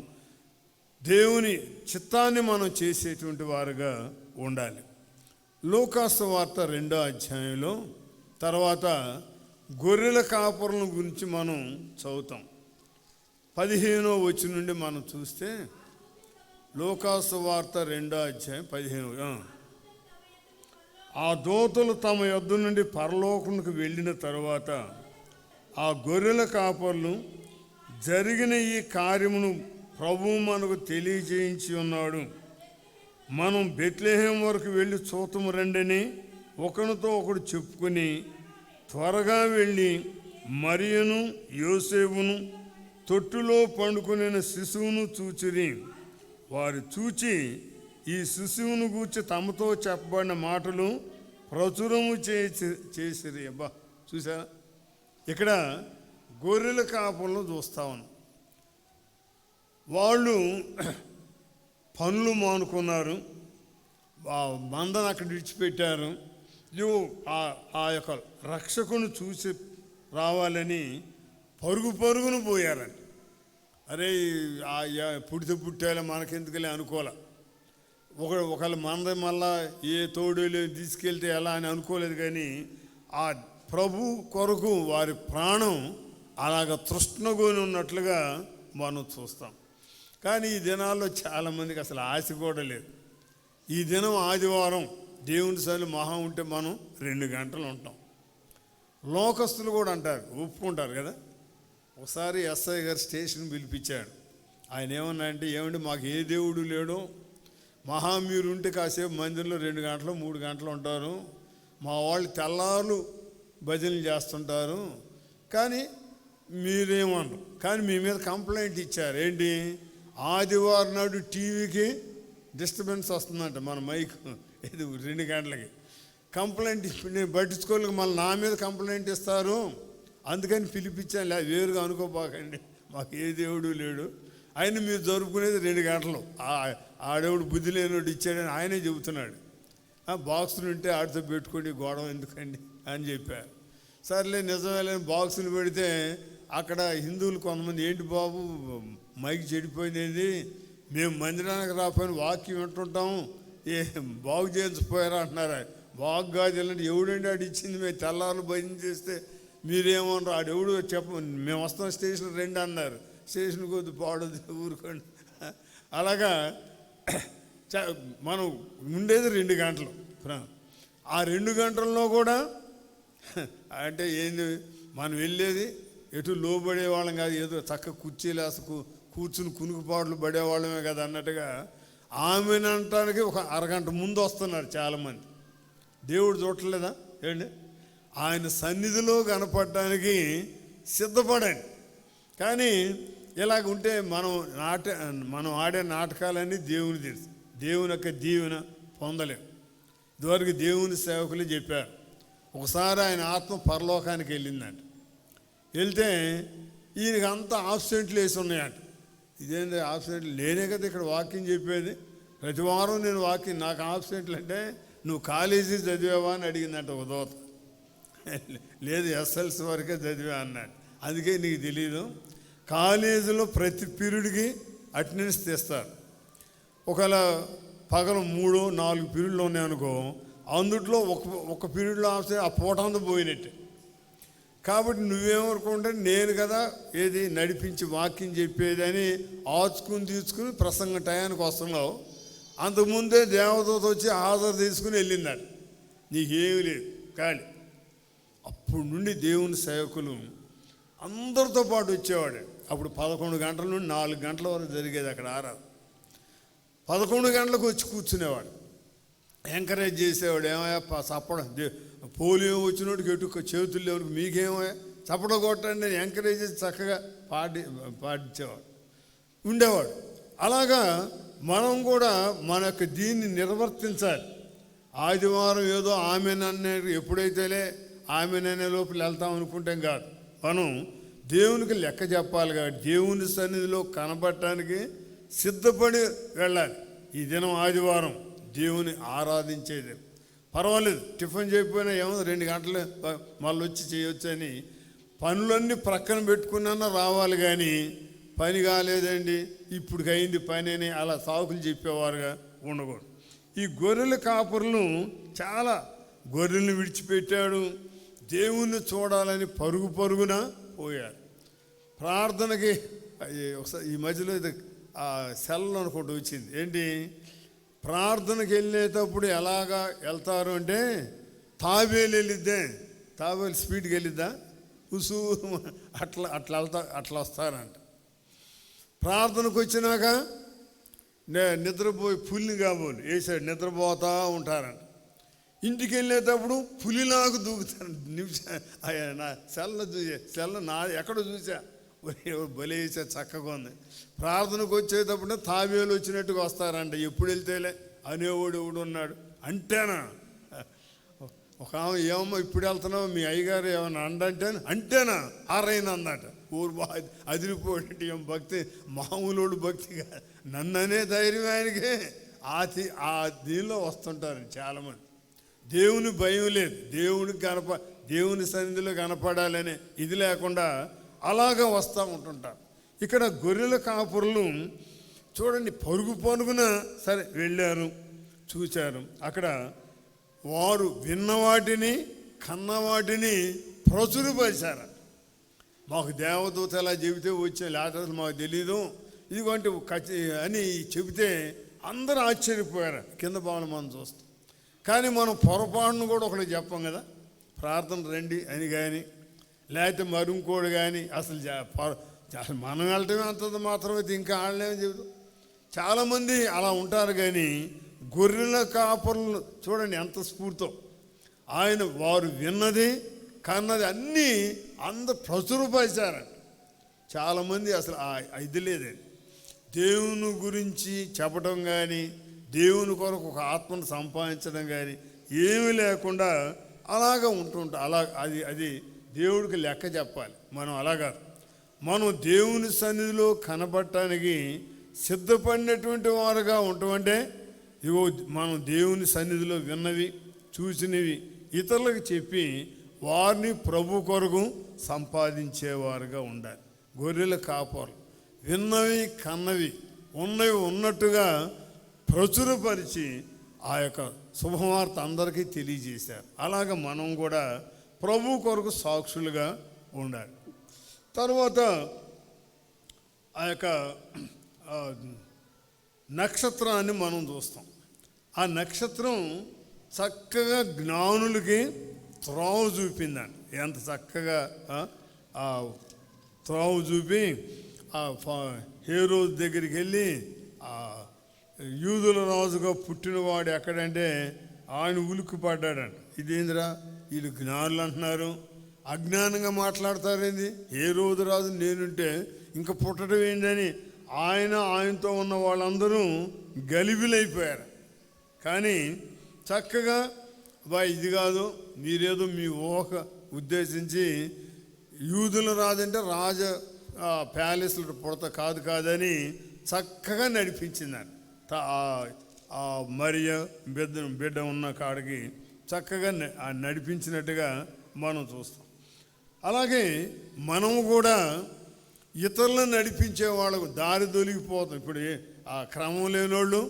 దేవుని చిత్తాన్ని మనం చేసేటువంటి వారుగా ఉండాలి. లూకాసు వార్త 2వ అధ్యాయంలో తర్వాత గొర్రెల కాపరుల గురించి మనం చదువుతాం. 15వ వచనం నుండి మనం చూస్తే లూకాసు వార్త 2వ అధ్యాయం 15. ఆ దూతలు తమ యొద్ద నుండి పరలోకమునకు వెళ్ళిన తర్వాత ఆ గొర్రెల కాపరులు జరిగిన ఈ కార్యమును ప్రభువు మనకు తెలియజేయించి ఉన్నాడు, మనం బెత్లెహేం వరకు వెళ్ళి చూతము రండని ఒకరితో ఒకడు చెప్పుకొని త్వరగా వెళ్ళి మరియను యోసేపును తొట్టులో పండుకొనిన శిశువును చూచిరి. వారు చూచి ఈ శిశువును గూర్చి తమతో చెప్పబడిన మాటలు ప్రచురము చేసిరి. అబ్బా, చూసా, ఇక్కడ గొర్రెల కాపులను చూస్తా ఉన్నాం. వాళ్ళు పనులు మానుకున్నారు, మందను అక్కడ విడిచిపెట్టారు. ఆ యొక్క రక్షకుని చూసి రావాలని పరుగును పోయారండి. అరే పుడితే పుట్టాలి మనకెందుకులే అనుకోలే. ఒకళ్ళ మంద మళ్ళా ఏ తోడులు తీసుకెళ్తే ఎలా అని అనుకోలేదు. కానీ ఆ ప్రభు కొరకు వారి ప్రాణం అలాగ తృష్ణగోని ఉన్నట్లుగా మనం చూస్తాం. కానీ ఈ దినాల్లో చాలామందికి అసలు ఆశ కూడా లేదు. ఈ దినం ఆదివారం దేవుని సన్నిధిలో మహా ఉంటే మనం 2 గంటలు ఉంటాం. లోకస్తులు కూడా అంటారు, ఒప్పుకుంటారు కదా. ఒకసారి ఎస్ఐ గారు స్టేషన్ పిలిపించాడు. ఆయన ఏమన్నా అంటే, ఏమంటే మాకు ఏ దేవుడు లేడో, మహా మీరు ఉంటే కాసేపు మందిరంలో 2 గంటలు 3 గంటలు ఉంటారు, మా వాళ్ళు తెల్లారులు భజనలు చేస్తుంటారు, కానీ మీరేమన్నారు. కానీ మీ మీద కంప్లైంట్ ఇచ్చారు. ఏంటి, ఆదివారం నాడు టీవీకి డిస్టర్బెన్స్ వస్తుందంట, మన మైక్ ఇది 2 గంటలకి కంప్లైంట్. ఇప్పుడు నేను పట్టించుకోలేక మళ్ళీ నా మీద కంప్లైంట్ ఇస్తారు, అందుకని పిలిపించాను. వేరుగా అనుకోపోకండి, మాకు ఏ దేవుడు లేడు, ఆయన మీరు జరుపుకునేది 2 గంటలు. ఆడేవుడు బుద్ధి లేనివాడు ఇచ్చాడని ఆయనే చెబుతున్నాడు. బాక్సులు ఉంటే ఆడితో పెట్టుకోండి, గొడవ ఎందుకండి అని చెప్పారు. సర్లే నిజమే బాక్సులు పెడితే అక్కడ హిందువులు కొంతమంది, ఏంటి బాబు మైక్ చెడిపోయింది, మేము మందిరానికి రాకపోయిన వాక్యం వింటుంటాం, ఏ బాగు చేయించిపోయారా అంటున్నారు. బాగు కాదు వెళ్ళండి, ఎవడండి ఆడు ఇచ్చింది, మేము తెల్లారులు భజన చేస్తే మీరేమన్నారు, ఆడు ఎవడు మేము వస్తాం స్టేషన్ 2 అన్నారు. స్టేషన్ కొద్ది పాడదు, ఊరుకోండి. అలాగా మనం ఉండేది 2 గంటలు. ఆ 2 గంటల్లో కూడా అంటే ఏంది, మనం వెళ్ళేది ఎటు లోబడేవాళ్ళం కాదు, ఏదో చక్క కుర్చీలు కూర్చుని కునుకుపాట్లు పడేవాళ్ళమే కదా అన్నట్టుగా ఆమెను అనటానికి ఒక అరగంట ముందు వస్తున్నారు చాలామంది. దేవుడు చూడలేదా ఏంటి, ఆయన సన్నిధిలో కనపడటానికి సిద్ధపడండి. కానీ ఇలాగ ఉంటే మనం ఆడే నాటకాలన్నీ దేవుని తెలుసు, దేవుని యొక్క దీవెన పొందలేము. ఇదివరకు దేవుని సేవకులే చెప్పారు, ఒకసారి ఆయన ఆత్మ పరలోకానికి వెళ్ళిందంట. వెళ్తే ఈయనకి అంతా ఆబ్సెంట్లు వేసి ఉన్నాయంట. ఇదేంటి ఆబ్సెంట్లు, లేనే కదా ఇక్కడ వాక్యం చెప్పేది, ప్రతి వారం నేను వాక్యం, నాకు ఆబ్సెంట్లు అంటే నువ్వు కాలేజీ చదివావా అని అడిగిందంట ఒక దోత. లేదు ఎస్ఎల్సి వరకే చదివా అన్నాడు. అందుకే నీకు తెలీదు, కాలేజీలో ప్రతి పీరియడ్కి అటెండెన్స్ తీస్తారు. ఒకవేళ పగలు 3-4 పీరియడ్లు ఉన్నాయనుకో, అందుట్లో ఒక పీరియడ్లో ఆబ్సెంట్, ఆ పూట అంతా పోయినట్టే. కాబట్టి నువ్వేమనుకుంటే నేను కదా ఏది నడిపించి వాక్యం చెప్పేదని ఆచుకుని తీసుకుని ప్రసంగ టయానికి వస్తున్నావు. అంతకుముందే దేవదూత వచ్చి హాజరు తీసుకుని వెళ్ళిందాడు, నీకేమీ లేదు కానీ. అప్పుడు నుండి దేవుని సేవకులు అందరితో పాటు వచ్చేవాడు. అప్పుడు 11 గంటల నుండి 4 గంటల వరకు జరిగేది అక్కడ ఆరాధన. 11 గంటలకు వచ్చి కూర్చునేవాడు, ఎంకరేజ్ చేసేవాడు. ఏమయ్యా చప్పడం, పోలియో వచ్చినోడికి ఎటు చేతులు లేవు, మీకేమయ్యా చప్పడ కొట్టండి అని ఎంకరేజ్ చేసి చక్కగా పాటించేవాడు ఉండేవాడు. అలాగా మనం కూడా మన యొక్క దీన్ని నిర్వర్తించాలి. ఆదివారం ఏదో ఆమెననే ఎప్పుడైతేలే ఆమెననే లోపల వెళ్తాం అనుకుంటాం కాదు, మనం దేవునికి లెక్క చెప్పాలి. కాబట్టి దేవుని సన్నిధిలో కనబడటానికి సిద్ధపడి వెళ్ళాలి. ఈ దినం ఆదివారం దేవుని ఆరాధించేది. పర్వాలేదు, టిఫిన్ చేయకపోయినా ఏమో 2 గంటలు మళ్ళీ వచ్చి చేయొచ్చు అని పనులన్నీ ప్రక్కన పెట్టుకున్నా రావాలి, కానీ పని కాలేదండి ఇప్పుడు అయింది పని అని అలా సాకులు చెప్పేవారుగా ఉండకూడదు. ఈ గొర్రెల కాపరులు చాలా గొర్రెలను విడిచిపెట్టాడు, దేవుణ్ణి చూడాలని పరుగు పరుగున పోయారు. ప్రార్థనకి ఒకసారి ఈ మధ్యలో సెల్ అనుకుంటూ వచ్చింది ఏంటి, ప్రార్థనకి వెళ్ళేటప్పుడు ఎలాగా వెళ్తారు అంటే తాబేలు వెళ్ళిద్దే, తాబేలు స్పీడ్కి వెళ్ళిద్దా, ఉసు అట్లా వస్తారంట. ప్రార్థనకు వచ్చినాక నిద్రపోయి పులిని కాబోలు వేసాడు నిద్రపోతూ ఉంటారంట. ఇంటికి వెళ్ళేటప్పుడు పులిలాగా దూకుతారు. నా సెల్ల నా ఎక్కడో చూసా, బలేసా చక్కగా ఉంది. ప్రార్థనకు వచ్చేటప్పుడు తాబేలు వచ్చినట్టుగా వస్తారంట. ఎప్పుడు వెళ్తేలే అనేవాడు ఎవడు ఉన్నాడు అంటేనా, ఒక ఆమె ఏమమ్మా ఇప్పుడు వెళ్తున్నావు మీ అయ్యగారు ఏమన్నా అంటేనా ఆరైనా అన్నట. ఊరు బాగా అదిరిపోయేటి ఏం భక్తి, మామూలు భక్తి కాదు, నన్ననే ధైర్యం ఆయనకి. ఆ దీనిలో వస్తుంటారు చాలామంది. దేవుని భయం లేదు, దేవుని సన్నిధిలో కనపడాలనే ఇది లేకుండా అలాగా వస్తూ ఉంటుంటారు. ఇక్కడ గొర్రెల కాపురులు చూడండి, పరుగు పరుగున సరే వెళ్ళారు, చూశారు. అక్కడ వారు విన్నవాటిని కన్నవాటిని ప్రచురపరిచారు. మాకు దేవదూత ఎలా చెబితే వచ్చే, లేకపోతే మాకు తెలీదు ఇదిగోంటే అని చెబితే అందరూ ఆశ్చర్యపోయారు. కింద భావన మనం చూస్తాం. కానీ మనం పొరపాటును కూడా ఒకటి చెప్పం కదా, ప్రార్థన రండి అని కానీ, లేకపోతే మరుంకోడు కానీ, అసలు మనం వెళ్ళటమే అంతంత మాత్రమైతే ఇంకా ఆడలేమని చెబుతాం. చాలామంది అలా ఉంటారు. కానీ గొర్రెల కాపరులు చూడండి ఎంత స్ఫూర్తితో ఆయన వారు విన్నది కన్నది అన్నీ ప్రచురపరిచారంట. చాలామంది అసలు ఇది లేదండి, దేవుని గురించి చెప్పడం కానీ, దేవుని కొరకు ఒక ఆత్మను సంపాదించడం కానీ ఏమీ లేకుండా అలాగ ఉంటుంటాం. అది దేవుడికి లెక్క చెప్పాలి. మనం అలాగా మనం దేవుని సన్నిధిలో కనబడటానికి సిద్ధపడినటువంటి వారుగా ఉంటామంటే, ఇగో మనం దేవుని సన్నిధిలో విన్నవి చూసినవి ఇతరులకు చెప్పి వారిని ప్రభు కొరకు సంపాదించేవారుగా ఉండాలి. గొర్రెల కాపరులు విన్నవి కన్నవి ఉన్నవి ఉన్నట్టుగా ప్రచురపరిచి ఆ యొక్క శుభవార్త అందరికీ తెలియజేశారు. అలాగ మనం కూడా ప్రభు కొరకు సాక్షులుగా ఉండాలి. తర్వాత ఆ యొక్క నక్షత్రాన్ని మనం చూస్తాం. ఆ నక్షత్రం చక్కగా జ్ఞానులకి త్రోవ చూపిందండి. ఎంత చక్కగా ఆ త్రోవ చూపి హేరోదు దగ్గరికి వెళ్ళి యూదుల రాజుగా పుట్టినవాడు ఎక్కడంటే ఆయన ఉలిక్కి పడ్డాడంట. ఇదేందిరా వీళ్ళు జ్ఞానులు అంటున్నారు, అజ్ఞానంగా మాట్లాడతారేంది, హేరోదు రాజు నేనుంటే ఇంకా పుట్టడం ఏంటని ఆయనతో ఉన్న వాళ్ళందరూ గలిబిలైపోయారు. కానీ చక్కగా ఇది కాదు, మీరేదో మీ ఊహ ఉద్దేశించి యూదుల రాజు అంటే రాజ ప్యాలెస్లు పుడత కాదని చక్కగా నడిపించిందని. మరియ బిడ్డ ఉన్న కాడికి చక్కగా నడిపించినట్టుగా మనం చూస్తాం. అలాగే మనము కూడా ఇతరులను నడిపించే వాళ్ళకు దారి తొలగిపోతాం. ఇప్పుడు ఆ క్రమం లేని వాళ్ళు,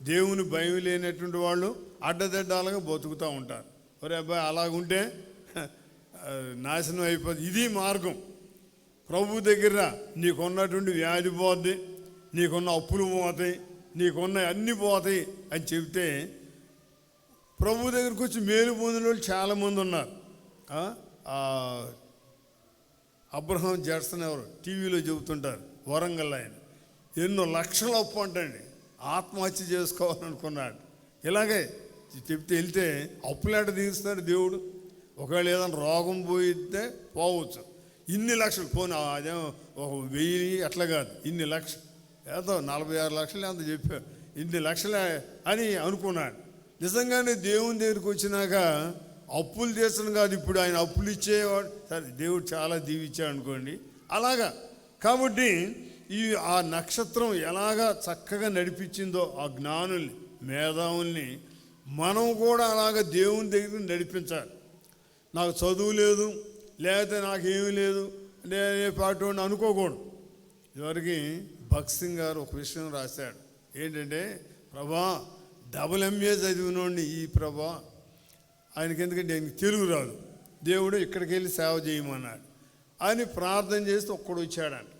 దేవుని భయం లేనటువంటి వాళ్ళు అడ్డదిడ్డాలుగా బతుకుతూ ఉంటారు. ఒరే అబ్బాయి అలాగుంటే నాశనం అయిపోతుంది. ఇది మార్గం. ప్రభు దగ్గర నీకున్నటువంటి వ్యాధి పోద్ది, నీకున్న అప్పులు పోతాయి, నీకున్న అన్నీ పోతాయి అని చెబితే ప్రభు దగ్గరికి వచ్చి మేలు పొందిన వాళ్ళు చాలామంది ఉన్నారు. అబ్రహాం జడ్సన్ ఎవరు టీవీలో చెబుతుంటారు, వరంగల్ ఆయన ఎన్నో లక్షల అప్పు అంటండి, ఆత్మహత్య చేసుకోవాలనుకున్నాడు. ఇలాగే చెప్తే వెళ్తే అప్పులేట తీరుస్తాడు దేవుడు. ఒకవేళ ఏదైనా రోగం పోయితే పోవచ్చు, ఇన్ని లక్షలు పోనీ అదేమో 1000 అట్లా కాదు, ఇన్ని లక్షలు ఏదో 46 లక్షలు అంత చెప్పారు, ఇన్ని లక్షలే అని అనుకున్నాడు. నిజంగానే దేవుని దగ్గరికి వచ్చినాక అప్పులు తీర్చడం కాదు, ఇప్పుడు ఆయన అప్పులు ఇచ్చేవాడు. సరే దేవుడు చాలా దీవిచ్చాడు అనుకోండి అలాగా. కాబట్టి ఆ నక్షత్రం ఎలాగా చక్కగా నడిపించిందో ఆ జ్ఞానుల్ని మేధావుల్ని మనం కూడా అలాగ దేవుని దగ్గర నడిపించాలి. నాకు చదువు లేదు, లేకపోతే నాకేమీ లేదు నేనే పాటు అనుకోకూడదు. ఇదివరకు భగత్ సింగ్ గారు ఒక విషయం రాశాడు. ఏంటంటే, ప్రభా MA చదివినోడిని ఈ ప్రభా, ఆయనకి ఎందుకంటే ఆయనకి తెలుగు రాదు, దేవుడు ఇక్కడికి వెళ్ళి సేవ చేయమన్నాడు అని ప్రార్థన చేస్తే ఒక్కడు వచ్చాడంట.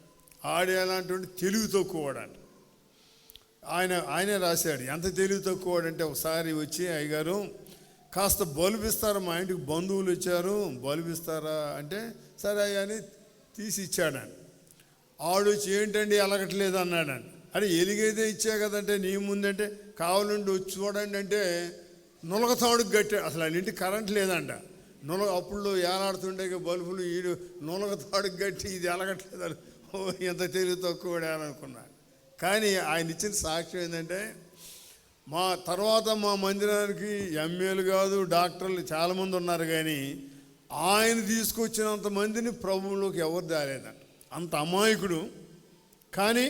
ఆడు ఎలాంటి తెలుగు తక్కువవాడంట. ఆయనే రాశాడు. ఎంత తెలివి తక్కువవాడంటే, ఒకసారి వచ్చి అయ్యగారు కాస్త బల్బు ఇస్తారా, మా ఇంటికి బంధువులు వచ్చారు, బల్బు ఇస్తారా అంటే, సరే అయ్యా అని తీసి ఇచ్చాడంట. ఆడు వచ్చి ఏంటండి ఎలగట్లేదు అన్నాడంట. అరే ఎలిగైతే ఇచ్చా కదంటే నీ ముందంటే కావాలండి వచ్చి చూడండి అంటే నులగతాడుకు కట్టాడు. అసలు ఆయన ఇంటికి కరెంట్ లేదంట. అప్పుడు ఏలాడుతుండే బల్బులు ఈడు నులగతాడుకు కట్టి ఇది ఎలగట్లేదని ఎంత తెలివి తక్కువ అనుకున్నాడు. కానీ ఆయన ఇచ్చిన సాక్ష్యం ఏంటంటే, మా తర్వాత మా మందిరానికి MAలు కాదు డాక్టర్లు చాలామంది ఉన్నారు, కానీ ఆయన తీసుకొచ్చినంత మందిని ప్రభువులోకి ఎవరు దారేదంట. అంత అమాయకుడు, కానీ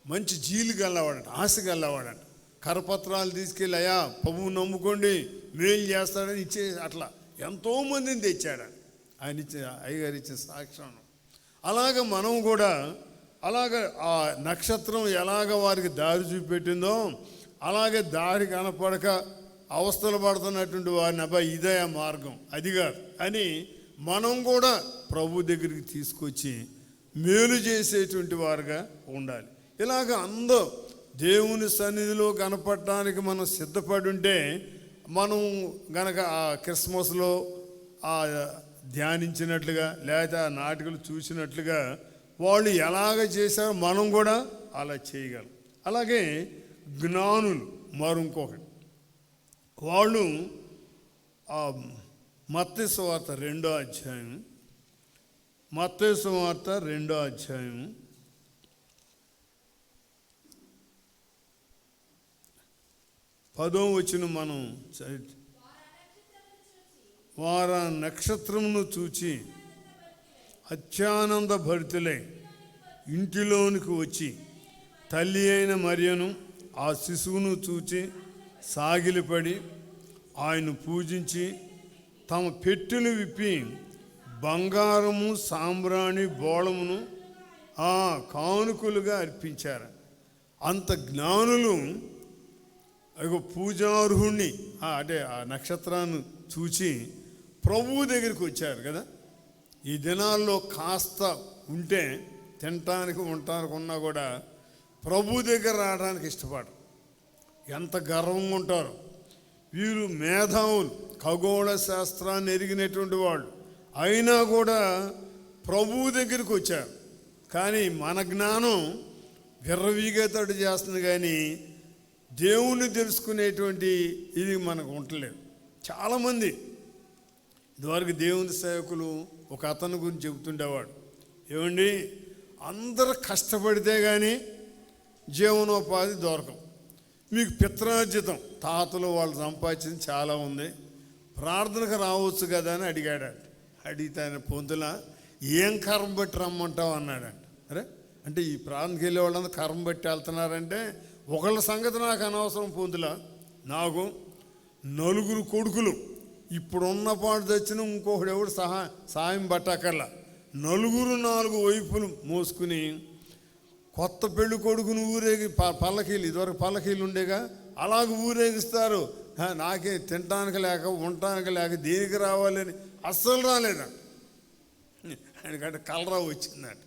మంచి జీలు గల్లవాడంట, ఆశ గల్లవాడంట. కరపత్రాలు తీసుకెళ్ళి అయ్యా ప్రభువు నమ్ముకోండి మేలు చేస్తాడని ఇచ్చే అట్లా ఎంతోమందిని తెచ్చాడు ఆయన ఇచ్చే అయ్యగారు ఇచ్చిన సాక్ష్యం. అలాగ మనం కూడా అలాగ ఆ నక్షత్రం ఎలాగ వారికి దారి చూపెట్టిందో అలాగే దారి కనపడక అవస్థలు పడుతున్నటువంటి వారిని అబ్బాయి ఇదే మార్గం అది కాదు అని మనం కూడా ప్రభు దగ్గరికి తీసుకొచ్చి మేలు చేసేటువంటి వారుగా ఉండాలి. ఇలాగ అందరూ దేవుని సన్నిధిలో కనపడటానికి మనం సిద్ధపడి ఉంటే, మనం గనక ఆ క్రిస్మస్లో ఆ ధ్యానించినట్లుగా లేదా ఆ నాటికలు చూసినట్లుగా వాళ్ళు ఎలాగ చేశారో మనం కూడా అలా చేయగలం. అలాగే జ్ఞానులు మరొకటి, వాళ్ళు మత్తయి సువార్త 2వ అధ్యాయం, మత్తయి సువార్త 2వ అధ్యాయం 10వ వచనం మనం వారు నక్షత్రమును చూచి అత్యానంద భరితులై ఇంటిలోనికి వచ్చి తల్లి అయిన మరియను ఆ శిశువును చూచి సాగిలిపడి ఆయన పూజించి తమ పెట్టెలు విప్పి బంగారము సాంబ్రాణి బోళమును కానుకలుగా అర్పించారు. అంత జ్ఞానులు పూజార్హుణ్ణి అంటే ఆ నక్షత్రాన్ని చూచి ప్రభువు దగ్గరికి వచ్చారు కదా. ఈ దినాల్లో కాస్త ఉంటే తినటానికి ఉండటానికి ఉన్నా కూడా ప్రభు దగ్గర రావడానికి ఇష్టపడరు. ఎంత గర్వంగా ఉంటారు వీరు. మేధావులు, ఖగోళ శాస్త్రాన్ని ఎరిగినటువంటి వాళ్ళు అయినా కూడా ప్రభువు దగ్గరికి వచ్చారు. కానీ మన జ్ఞానం విర్రవీగేతడు చేస్తుంది, కానీ దేవుణ్ణి తెలుసుకునేటువంటి ఇది మనకు ఉండలేదు. చాలామంది ఇదివరకు దేవుని సేవకులు ఒక అతని గురించి చెబుతుండేవాడు, ఏమండి అందరూ కష్టపడితే కానీ జీవనోపాధి దొరకం, మీకు పిత్రార్జితం తాతలు వాళ్ళు సంపాదించింది చాలా ఉంది, ప్రార్థనకు రావచ్చు కదా అని అడిగాడంట. అడిగితే ఆయన పొందులా ఏం కర్మ బట్టి రమ్మంటావు అన్నాడంట. అరే అంటే ఈ ప్రార్థనకి వెళ్ళే వాళ్ళంతా కర్మ బట్టి వెళ్తున్నారంటే, ఒకళ్ళ సంగతి నాకు అనవసరం పొందులా, నాకు 4 కొడుకులు, ఇప్పుడున్న పాటు తెచ్చిన ఇంకొకడు ఎవడు సాయం పట్టకల్లా 4 వైపులు మోసుకుని కొత్త పెళ్లి కొడుకును ఊరేగి పల్లకీలు, ఇదివరకు పల్లకీలు ఉండేగా, అలాగ ఊరేగిస్తారు. నాకే తినటానికి లేక ఉండటానికి లేక దేనికి రావాలని అస్సలు రాలేదంట. ఆయనకంటే కలరా వచ్చిందంట.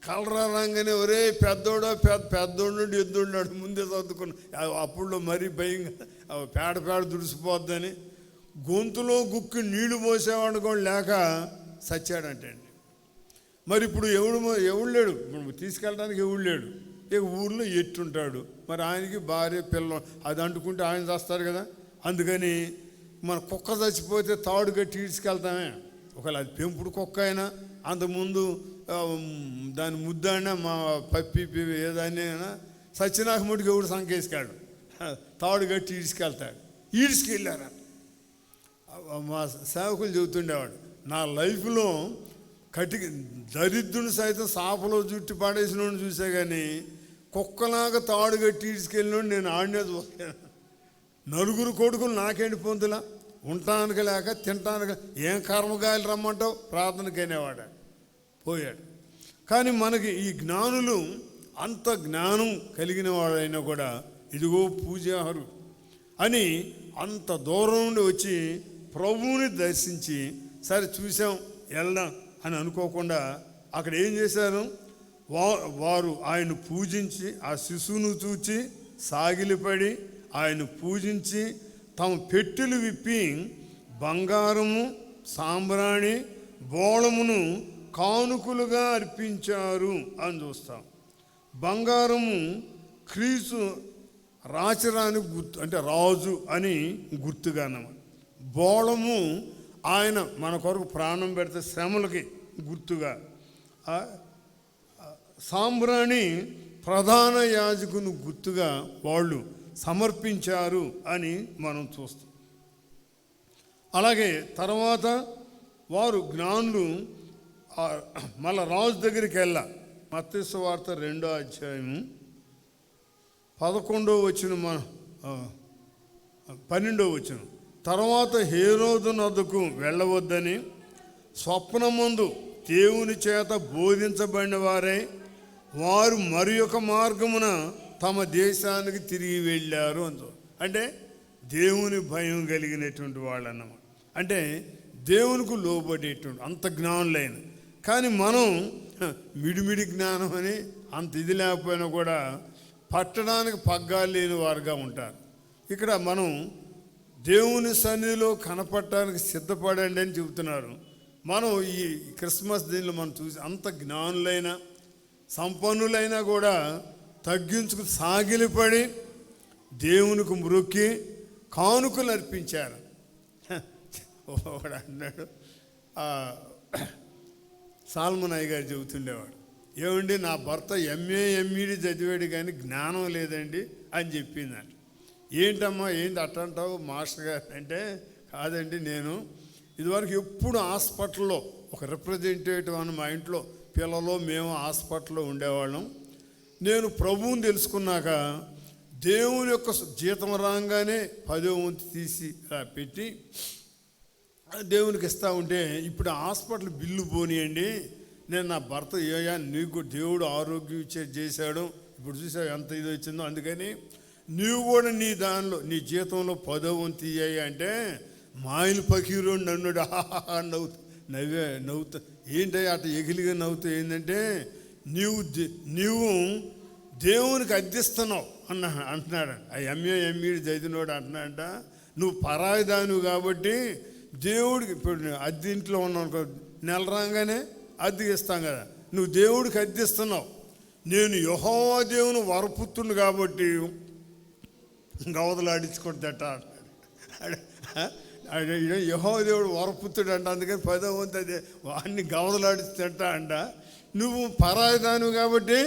కలరా రాగానే ఒరే పెద్దోడో పెద్దోడు ఎద్దున్నాడు ముందే చదువుకుని, అప్పుడు మరీ భయంగా పేడ దుడిసిపోద్దని గొంతులో గుక్కి నీళ్లు పోసేవాడు కూడా లేక చచ్చాడంటండి. మరి ఇప్పుడు ఎవడు లేడు, ఇప్పుడు తీసుకెళ్ళడానికి ఎవడు లేడు. ఇక ఊళ్ళో ఎట్టుంటాడు, మరి ఆయనకి భార్య పిల్లలు అది అంటుకుంటే ఆయన చేస్తారు కదా. అందుకని మన కుక్క చచ్చిపోతే తాడు కట్టి ఈడ్చుకెళ్తామే, ఒకవేళ అది పెంపుడు కుక్క అయినా అంతకుముందు దాని ముద్దాడినా మా పప్పి ఏదాన్ని అయినా సచ్చినాక ముడికి ఎవడు సంకేసుకాడు, తాడు కట్టి ఈడ్చుకెళ్తాడు. ఈడ్చుకెళ్ళారా మా సేవకులు చెబుతుండేవాడు, నా లైఫ్లో దరిద్రుని సైతం సాపలో జుట్టి పాడేసినోడిని చూసే కానీ కుక్కలాగా తాడు కట్టి ఈడ్చుకెళ్ళినోడు నేను ఆడినే చూస్తాను. 4 కొడుకులు నాకేంటి పొందులా, ఉండటానికి లేక తినటానికి ఏం కర్మగాయలు రమ్మంటావు ప్రార్థనకి అనేవాడు పోయాడు. కానీ మనకి ఈ జ్ఞానులు అంత జ్ఞానం కలిగిన వాడైనా కూడా ఇదిగో పూజారు అని అంత దూరం నుండి వచ్చి ప్రభువుని దర్శించి సరే చూసాం వెళ్దాం అని అనుకోకుండా అక్కడ ఏం చేశారు, వారు ఆయన పూజించి ఆ శిశువును చూచి సాగిలిపడి ఆయన పూజించి తమ పెట్టెలు విప్పి బంగారము సాంబ్రాణి బోళమును కానుకలుగా అర్పించారు అని చూస్తాం. బంగారము క్రీస్తు రాచరానికి గుర్తు, అంటే రాజు అని గుర్తుగా అన్నమాట. బోళము ఆయన మన కొరకు ప్రాణం పెడితే శ్రమలకి గుర్తుగా. సాంబ్రాణి ప్రధాన యాజకుని గుర్తుగా వాళ్ళు సమర్పించారు అని మనం చూస్తాం. అలాగే తర్వాత వారు జ్ఞానులు మళ్ళా రాజు దగ్గరికి వెళ్ళా. మత్తయి సువార్త 2వ అధ్యాయము 11వ వచనం 12వ వచనం. తర్వాత హేరోదు నొద్దకు వెళ్ళవద్దని స్వప్నమందు దేవుని చేత బోధించబడిన వారే వారు మరి ఒక మార్గమున తమ దేశానికి తిరిగి వెళ్ళారు అంటూ. అంటే దేవుని భయం కలిగినటువంటి వాళ్ళు అన్నమాట. అంటే దేవునికి లోబడేటువంటి అంత జ్ఞానులైన. కానీ మనం మిడిమిడి జ్ఞానం అని అంత ఇది లేకపోయినా కూడా పట్టడానికి పగ్గాలు లేని వారుగా ఉంటారు. ఇక్కడ మనం దేవుని సన్నిధిలో కనపడటానికి సిద్ధపడండి అని చెబుతున్నారు. మనం ఈ క్రిస్మస్ దీనిలో మనం చూసి అంత జ్ఞానులైన సంపన్నులైనా కూడా తగ్గించుకు సాగిలిపడి దేవునికి మ్రొక్కి కానుకలు అర్పించారు. ఒకడు అన్నాడు, సాల్మనయ్య గారు చెబుతుండేవాడు, ఏమండి నా భర్త ఎంఈడి చదివాడు కానీ జ్ఞానం లేదండి అని చెప్పిందంట. ఏంటమ్మా ఏంటి అట్టంటావు మాస్టర్ గారు అంటే, కాదండి నేను ఇదివరకు ఎప్పుడు హాస్పిటల్లో ఒక రిప్రజెంటేటివ్ అని మా ఇంట్లో పిల్లలు మేము హాస్పిటల్లో ఉండేవాళ్ళం. నేను ప్రభువుని తెలుసుకున్నాక దేవుని యొక్క జీతం రాగానే 10వ వంతు తీసి పెట్టి దేవునికి ఇస్తూ ఉంటే ఇప్పుడు హాస్పిటల్ బిల్లు పోనీయండి, నేను నా భర్త ఏయా నీకు దేవుడు ఆరోగ్యం చేశాడు, ఇప్పుడు చూసావు ఎంత ఇది వచ్చిందో, అందుకని నీవు కూడా నీ దానిలో నీ జీతంలో 10వ వంతు తీయాయి అంటే మాయిల్ పకీరు నన్నుడు నవ్వుతా ఏంటయ్యా అట్ట ఎగిలిగా నవ్వుతూ ఏంటంటే నీవు దేవునికి అద్దిస్తున్నావు అంటున్నాడు. ఆ ఎంఈడి చదివినోడు అంటున్నాడంట, నువ్వు పరాయి దానివి కాబట్టి దేవుడికి ఇప్పుడు అద్దెంట్లో ఉన్నావు, నెల రాగానే అద్దెకి ఇస్తాం కదా, నువ్వు దేవుడికి అద్దిస్తున్నావు. నేను యెహోవా దేవుని వరపుత్రుని కాబట్టి గవదలు ఆడించుకుంటా యెహోవా దేవుడు వరపుత్రుడు అంట, అందుకని 10వ వంతు అదే వాడిని గవదలాడిస్తేట అంట. నువ్వు పరాయిదాను కాబట్టి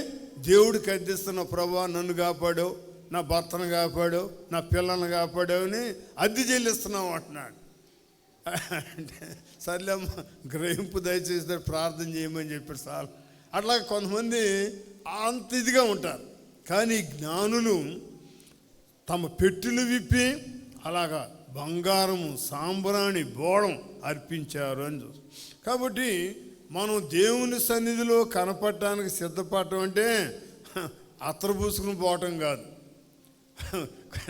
దేవుడికి అద్దిస్తున్నావు, ప్రభా నన్ను కాపాడావు, నా భర్తను కాపాడావు, నా పిల్లల్ని కాపాడావు అని అద్దె చెల్లిస్తున్నావు అంటున్నాడు. అంటే సర్లేమ్మ గ్రహింపు దయచేసి ప్రార్థన చేయమని చెప్పాడు సార్. అట్లా కొంతమంది అంత ఇదిగా ఉంటారు. కానీ జ్ఞానులు తమ పెట్టెలు విప్పి అలాగా బంగారము సాంబ్రాణి బోళం అర్పించారు అని చూస్తాం. కాబట్టి మనం దేవుని సన్నిధిలో కనపడటానికి సిద్ధపడటం అంటే అత్తరు పూసుకుని పోవటం కాదు.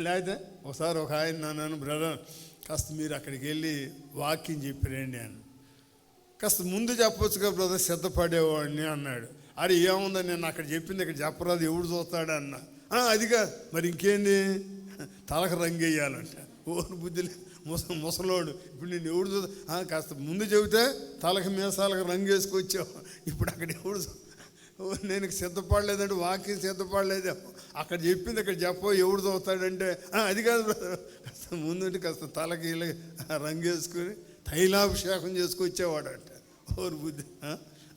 లేకపోతే ఒకసారి ఒక ఆయన నన్ను బ్రదర్ కాస్త మీరు అక్కడికి వెళ్ళి వాక్యం చెప్పిరండి అని, కాస్త ముందు చెప్పొచ్చుగా బ్రదర్ సిద్ధపడేవాడిని అన్నాడు. అరే ఏముందని నేను అక్కడ చెప్పింది ఇక్కడ చెప్పరాదు ఎవడు చూస్తాడు అన్న. అదిగా మరి ఇంకేంది తలకు రంగు వేయాలంట. ఓను బుద్ధి ముసలోడు ఇప్పుడు నేను ఎవడు చూస్తా, కాస్త ముందు చెబితే తలకు మీసాలకు రంగు వేసుకొచ్చావు, ఇప్పుడు అక్కడ ఎవడు నేను సిద్ధపడలేదంటే వాక్యం సిద్ధపడలేదు, అక్కడ చెప్పింది ఇక్కడ చెప్పో ఎవడు చూస్తాడంటే అది కాదు బ్రదర్, కాస్త ముందుంటే కాస్త తలకి రంగు వేసుకుని తైలాభిషేకం చేసుకొచ్చేవాడు అంట. ఓరు బుద్ధి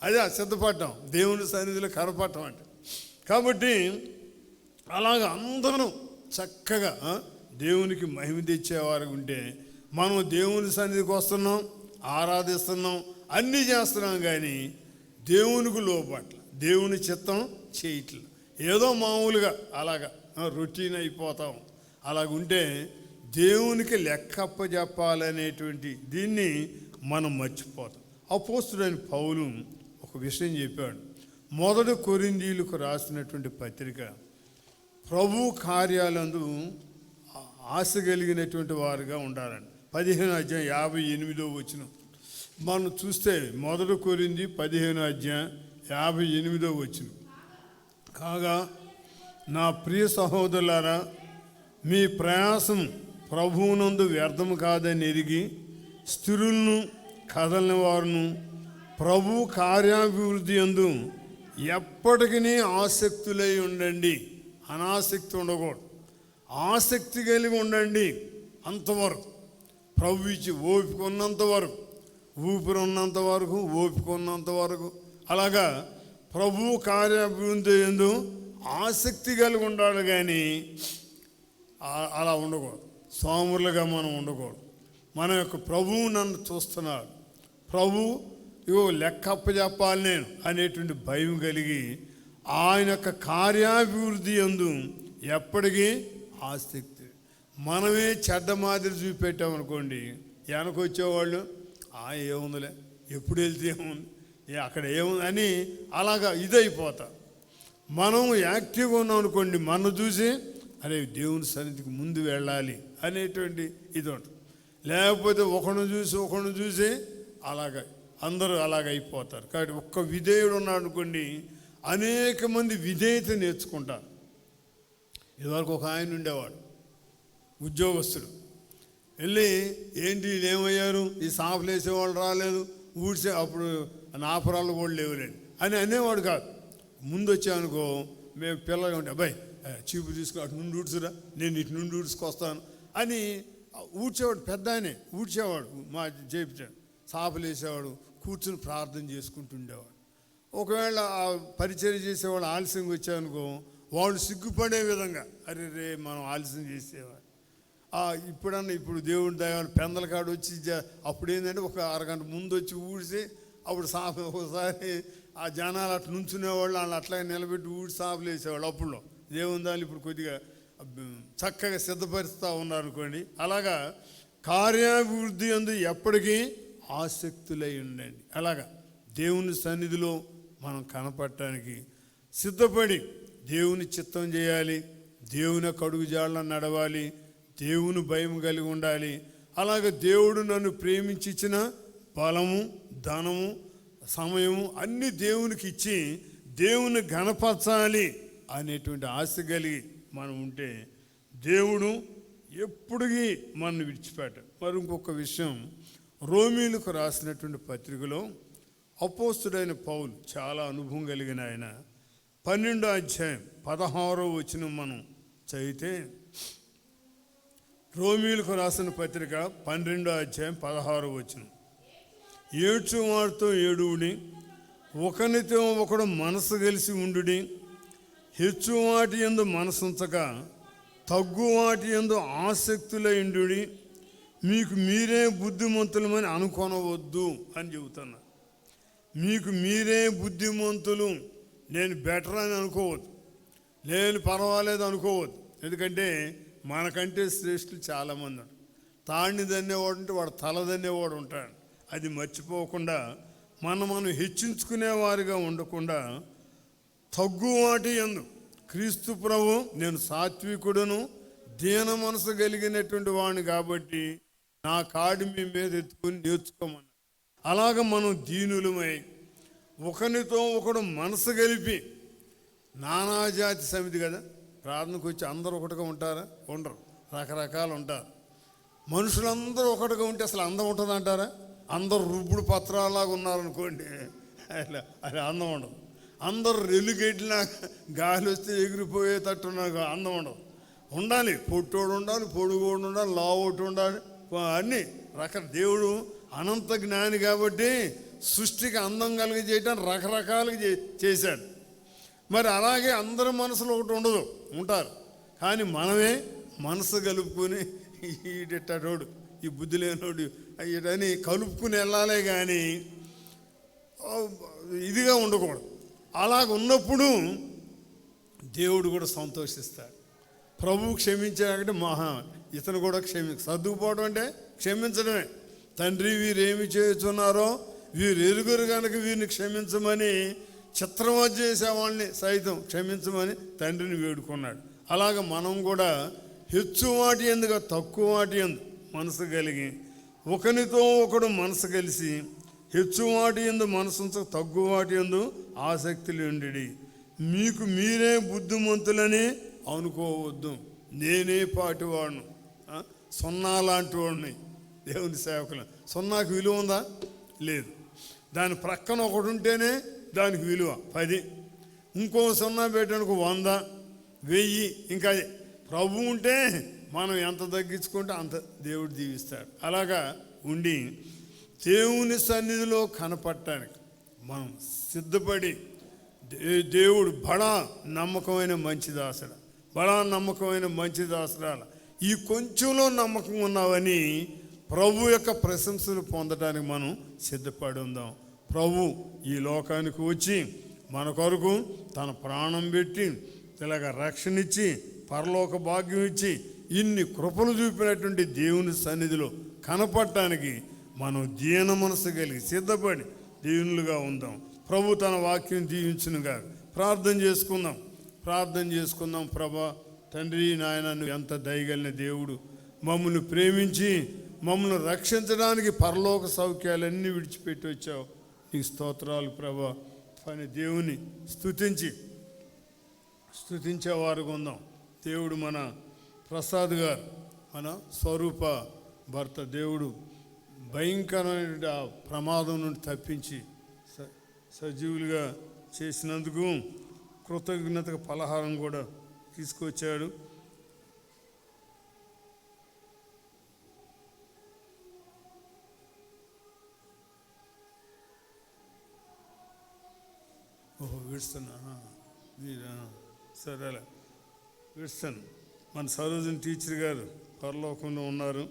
అదే సిద్ధపడటం, దేవుని సన్నిధిలో కనపడటం అంటే. కాబట్టి అలాగ అందరూ చక్కగా దేవునికి మహిమ తెచ్చేవారు ఉంటే మనం దేవుని సన్నిధికి వస్తున్నాం, ఆరాధిస్తున్నాం, అన్నీ చేస్తున్నాం, కానీ దేవునికి లోపట్ల దేవుని చిత్తం చేయట్లేదు. ఏదో మామూలుగా అలాగా రొటీన్ అయిపోతాం. అలాగుంటే దేవునికి లెక్కప్ప చెప్పాలనేటువంటి దీన్ని మనం మర్చిపోతాం. అపోస్తుడైన పౌలు ఒక విషయం చెప్పాడు. మొదటి కొరింథీయులకు రాసినటువంటి పత్రిక, ప్రభు కార్యాలందు ఆశ కలిగినటువంటి వారుగా ఉండాలని 15:58 మనం చూస్తే మొదటి కొరింథీ 15:58 కాగా నా ప్రియ సహోదరులారా, మీ ప్రయాసం ప్రభువునందు వ్యర్థము కాదని ఎరిగి స్థిరులను కదలని వారును ప్రభు కార్యాభివృద్ధి యందు ఎప్పటికీ ఆసక్తులై ఉండండి. అనాసక్తి ఉండకూడదు, ఆసక్తి కలిగి ఉండండి. అంతవరకు ప్రభు ఇచ్చి ఓపిక ఉన్నంత వరకు, ఊపిరి ఉన్నంత వరకు, ఓపిక ఉన్నంత వరకు అలాగా ప్రభు కార్యాభివృద్ధి యందు ఆసక్తి కలిగి ఉండాలి. కానీ అలా ఉండకూడదు, సోమరులుగా మనం ఉండకూడదు. మన యొక్క ప్రభువు నన్ను చూస్తున్నాడు, ప్రభు ఇగో లెక్క అప్పచెప్పాలి నేను అనేటువంటి భయం కలిగి ఆయన యొక్క కార్యాభివృద్ధి యందు ఎప్పటికీ ఆసక్తి. మనమే చెడ్డ మాదిరి చూపెట్టామనుకోండి, వెనకొచ్చేవాళ్ళు ఏముందిలే, ఎప్పుడు వెళ్తే ఏముంది, అక్కడ ఏముంది అని అలాగా ఇదైపోతారు. మనం యాక్టివ్గా ఉన్నాం అనుకోండి, మనం చూసి అరే దేవుని సన్నిధికి ముందు వెళ్ళాలి అనేటువంటి ఇది ఉంటుంది. లేకపోతే ఒకరిని చూసి అలాగా అందరూ అలాగ అయిపోతారు. కాబట్టి ఒక్క విధేయుడు ఉన్నాడు అనుకోండి, అనేక మంది విధేయత నేర్చుకుంటారు. ఇదివరకు ఒక ఆయన ఉండేవాడు, ఉద్యోగస్తుడు. వెళ్ళి ఏంటి ఏమయ్యారు, ఈ సాఫలు వేసేవాళ్ళు రాలేదు, ఊడ్చే అప్పుడు నాపరాలు కూడా లేవులేండి అని అనేవాడు కాదు. ముందు వచ్చానుకో, మేము పిల్లలు ఉంటే అబ్బాయి చీపు తీసుకుని అటు నుండి ఊడ్చురా, నేను ఇటు నుండి ఊడ్చుకొస్తాను అని ఊడ్చేవాడు. పెద్ద ఆయనే ఊడ్చేవాడు, మా చేయించాడు, సాపలు వేసేవాడు, కూర్చుని ప్రార్థన చేసుకుంటుండేవాడు. ఒకవేళ ఆ పరిచయం చేసేవాళ్ళు ఆలస్యంగా వచ్చానుకో, వాళ్ళు సిగ్గుపడే విధంగా అరే రే మనం ఆలస్యం చేసేవాడు. ఇప్పుడు దేవుడి దైవాలు పెందల కాడు వచ్చి అప్పుడు ఏంటంటే ఒక అరగంట ముందు వచ్చి ఊడిసి అప్పుడు ఒకసారి ఆ జనాలు అట్లా నుంచునేవాళ్ళు, వాళ్ళు అట్లాగే నిలబెట్టి ఊడి సాపులు వేసేవాళ్ళు. అప్పుడులో దేవుని దాన్ని ఇప్పుడు కొద్దిగా చక్కగా సిద్ధపరుస్తూ ఉన్నారు అనుకోండి. అలాగా కార్యాభివృద్ధి యందు ఎప్పటికీ ఆసక్తులై ఉండండి. అలాగా దేవుని సన్నిధిలో మనం కనపడటానికి సిద్ధపడి దేవుని చిత్తం చేయాలి, దేవుని కడుగు జాడలను నడవాలి, దేవుని భయం కలిగి ఉండాలి. అలాగే దేవుడు నన్ను ప్రేమించి ఇచ్చిన బలము, ధనము, సమయము అన్నీ దేవునికి ఇచ్చి దేవుని ఘనపరచాలి అనేటువంటి ఆశ కలిగి మనం ఉంటే దేవుడు ఎప్పుడుకి మనం విడిచిపెట్ట. మరి ఇంకొక విషయం, రోమీలకు రాసినటువంటి పత్రికలో అపోస్తుడైన పౌలు చాలా అనుభవం కలిగిన ఆయన 12:16 మనం చదివితే, రోమీలకు రాసిన పత్రిక 12:16 ఏడ్చువాడితో ఏడువుడి, ఒకనితో ఒకడు మనసు కలిసి ఉండుడి, హెచ్చువాటి యందు మనసుంచక తగ్గువాటి యందు ఆసక్తులై ఉండుడి, మీకు మీరే బుద్ధిమంతులమని అనుకొనవద్దు అని చెబుతున్నా. మీకు మీరే బుద్ధిమంతులు, నేను బెటర్ అని అనుకోవద్దు, నేను పర్వాలేదు అనుకోవద్దు. ఎందుకంటే మనకంటే శ్రేష్ఠులు చాలామంది ఉంటారు. తాడిని దన్నేవాడు ఉంటే వాడు తల దన్నేవాడు ఉంటాడు. అది మర్చిపోకుండా మనం హెచ్చించుకునేవారిగా ఉండకుండా తగ్గువాటి యందు క్రీస్తు ప్రభు నేను సాత్వికుడును దీన మనసు కలిగినటువంటి వాడిని కాబట్టి నా కాడి మీ మీద ఎత్తుకుని నేర్చుకోమని. అలాగ మనం దీనులమై ఒకరితో ఒకడు మనసు కలిపి, నానాజాతి సమితి కదా, ప్రార్థనకు వచ్చి అందరూ ఒకటిగా ఉంటారా? ఉండరు, రకరకాలు ఉంటారు. మనుషులందరూ ఒకటిగా ఉంటే అసలు అందం ఉంటుంది అంటారా? అందరు రుబ్బుడు పత్రాలాగా ఉన్నారనుకోండి, అది అందం ఉండదు. అందరు రెలుగెట్టినా గాలి వస్తే ఎగిరిపోయేటట్టు అందం ఉండదు. ఉండాలి, పొట్టోడు ఉండాలి, పొడుగోడు ఉండాలి, లావోటి ఉండాలి, అన్నీ దేవుడు అనంత జ్ఞాని కాబట్టి సృష్టికి అందం కలిగి చేయడానికి రకరకాలుగా చేశాడు. మరి అలాగే అందరి మనసులో ఒకటి ఉండదు, ఉంటారు. కానీ మనమే మనసు కలుపుకొని ఈడెట్టాడోడు, ఈ బుద్ధి లేనోడు అని కలుపుకుని వెళ్ళాలే కానీ ఇదిగా ఉండకూడదు. అలాగ ఉన్నప్పుడు దేవుడు కూడా సంతోషిస్తాడు. ప్రభువు క్షమించాడంటే మహా ఇతను కూడా సర్దుకుపోవడం అంటే క్షమించడమే. తండ్రి వీరేమి చేస్తున్నారో వీరు ఎరుగురు కనుక వీరిని క్షమించమని చిత్రవధ చేసే వాళ్ళని సైతం క్షమించమని తండ్రిని వేడుకున్నాడు. అలాగ మనం కూడా హెచ్చు వాటి ఎందుకు తక్కువ వాటి ఎందు మనసు కలిగి ఒకరితో ఒకడు మనసు కలిసి హెచ్చు వాటి ఎందు మనసు తగ్గు వాటి ఎందు ఆసక్తులు ఉండి మీకు మీరే బుద్ధిమంతులని అనుకోవద్దు. నేనే పాటివాడును, సున్నా లాంటి వాడిని. దేవుని సేవకులు సున్నాకు విలువ ఉందా? లేదు. దాని ప్రక్కన ఒకటి ఉంటేనే దానికి విలువ 10. ఇంకో సున్నా పెట్టడానికి 100, 1000. ఇంకా ప్రభు ఉంటే మనం ఎంత తగ్గించుకుంటే అంత దేవుడు దీవిస్తాడు. అలాగా ఉండి దేవుని సన్నిధిలో కనపడటానికి మనం సిద్ధపడి దేవుడు బడా నమ్మకమైన మంచి దాసుడు, బడా నమ్మకమైన మంచి దాసురాల, ఈ కొంచెంలో నమ్మకం ఉన్నావని ప్రభు యొక్క ప్రశంసలు పొందడానికి మనం సిద్ధపడి ఉందాం. ప్రభు ఈ లోకానికి వచ్చి మన కొరకు తన ప్రాణం పెట్టి ఇలాగ రక్షణ ఇచ్చి పరలోక భాగ్యం ఇచ్చి ఇన్ని కృపలు చూపినటువంటి దేవుని సన్నిధిలో కనపడటానికి మనం దీన మనసు కలిగి సిద్ధపడి దీనులుగా ఉందాం. ప్రభు తన వాక్యం దీవించునుగా. ప్రార్థన చేసుకుందాం. ప్రభా తండ్రి నాయన, నువ్వు ఎంత దయగలిగిన దేవుడు, మమ్మల్ని ప్రేమించి మమ్మల్ని రక్షించడానికి పరలోక సౌఖ్యాలన్నీ విడిచిపెట్టి వచ్చావు. నీకు స్తోత్రాలు ప్రభా. పని దేవుని స్తుతించేవారుగా ఉందాం. దేవుడు మన ప్రసాద్ గారు, మన స్వరూప భర్త, దేవుడు భయంకరమైన ఆ ప్రమాదం నుండి తప్పించి సజీవులుగా చేసినందుకు కృతజ్ఞతగా పలహారం కూడా తీసుకొచ్చాడు. విడుస్తున్నా సరే విడుస్తాను. మన సరోజన్ టీచర్ గారు పరలోకంలో ఉన్నారు.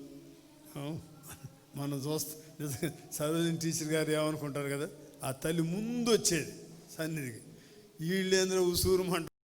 మనం సరోజన్ టీచర్ గారు ఏమనుకుంటారు కదా, ఆ తల్లి ముందు వచ్చేది సన్నిధికి. వీళ్ళేంద్ర ఉసూరు మంట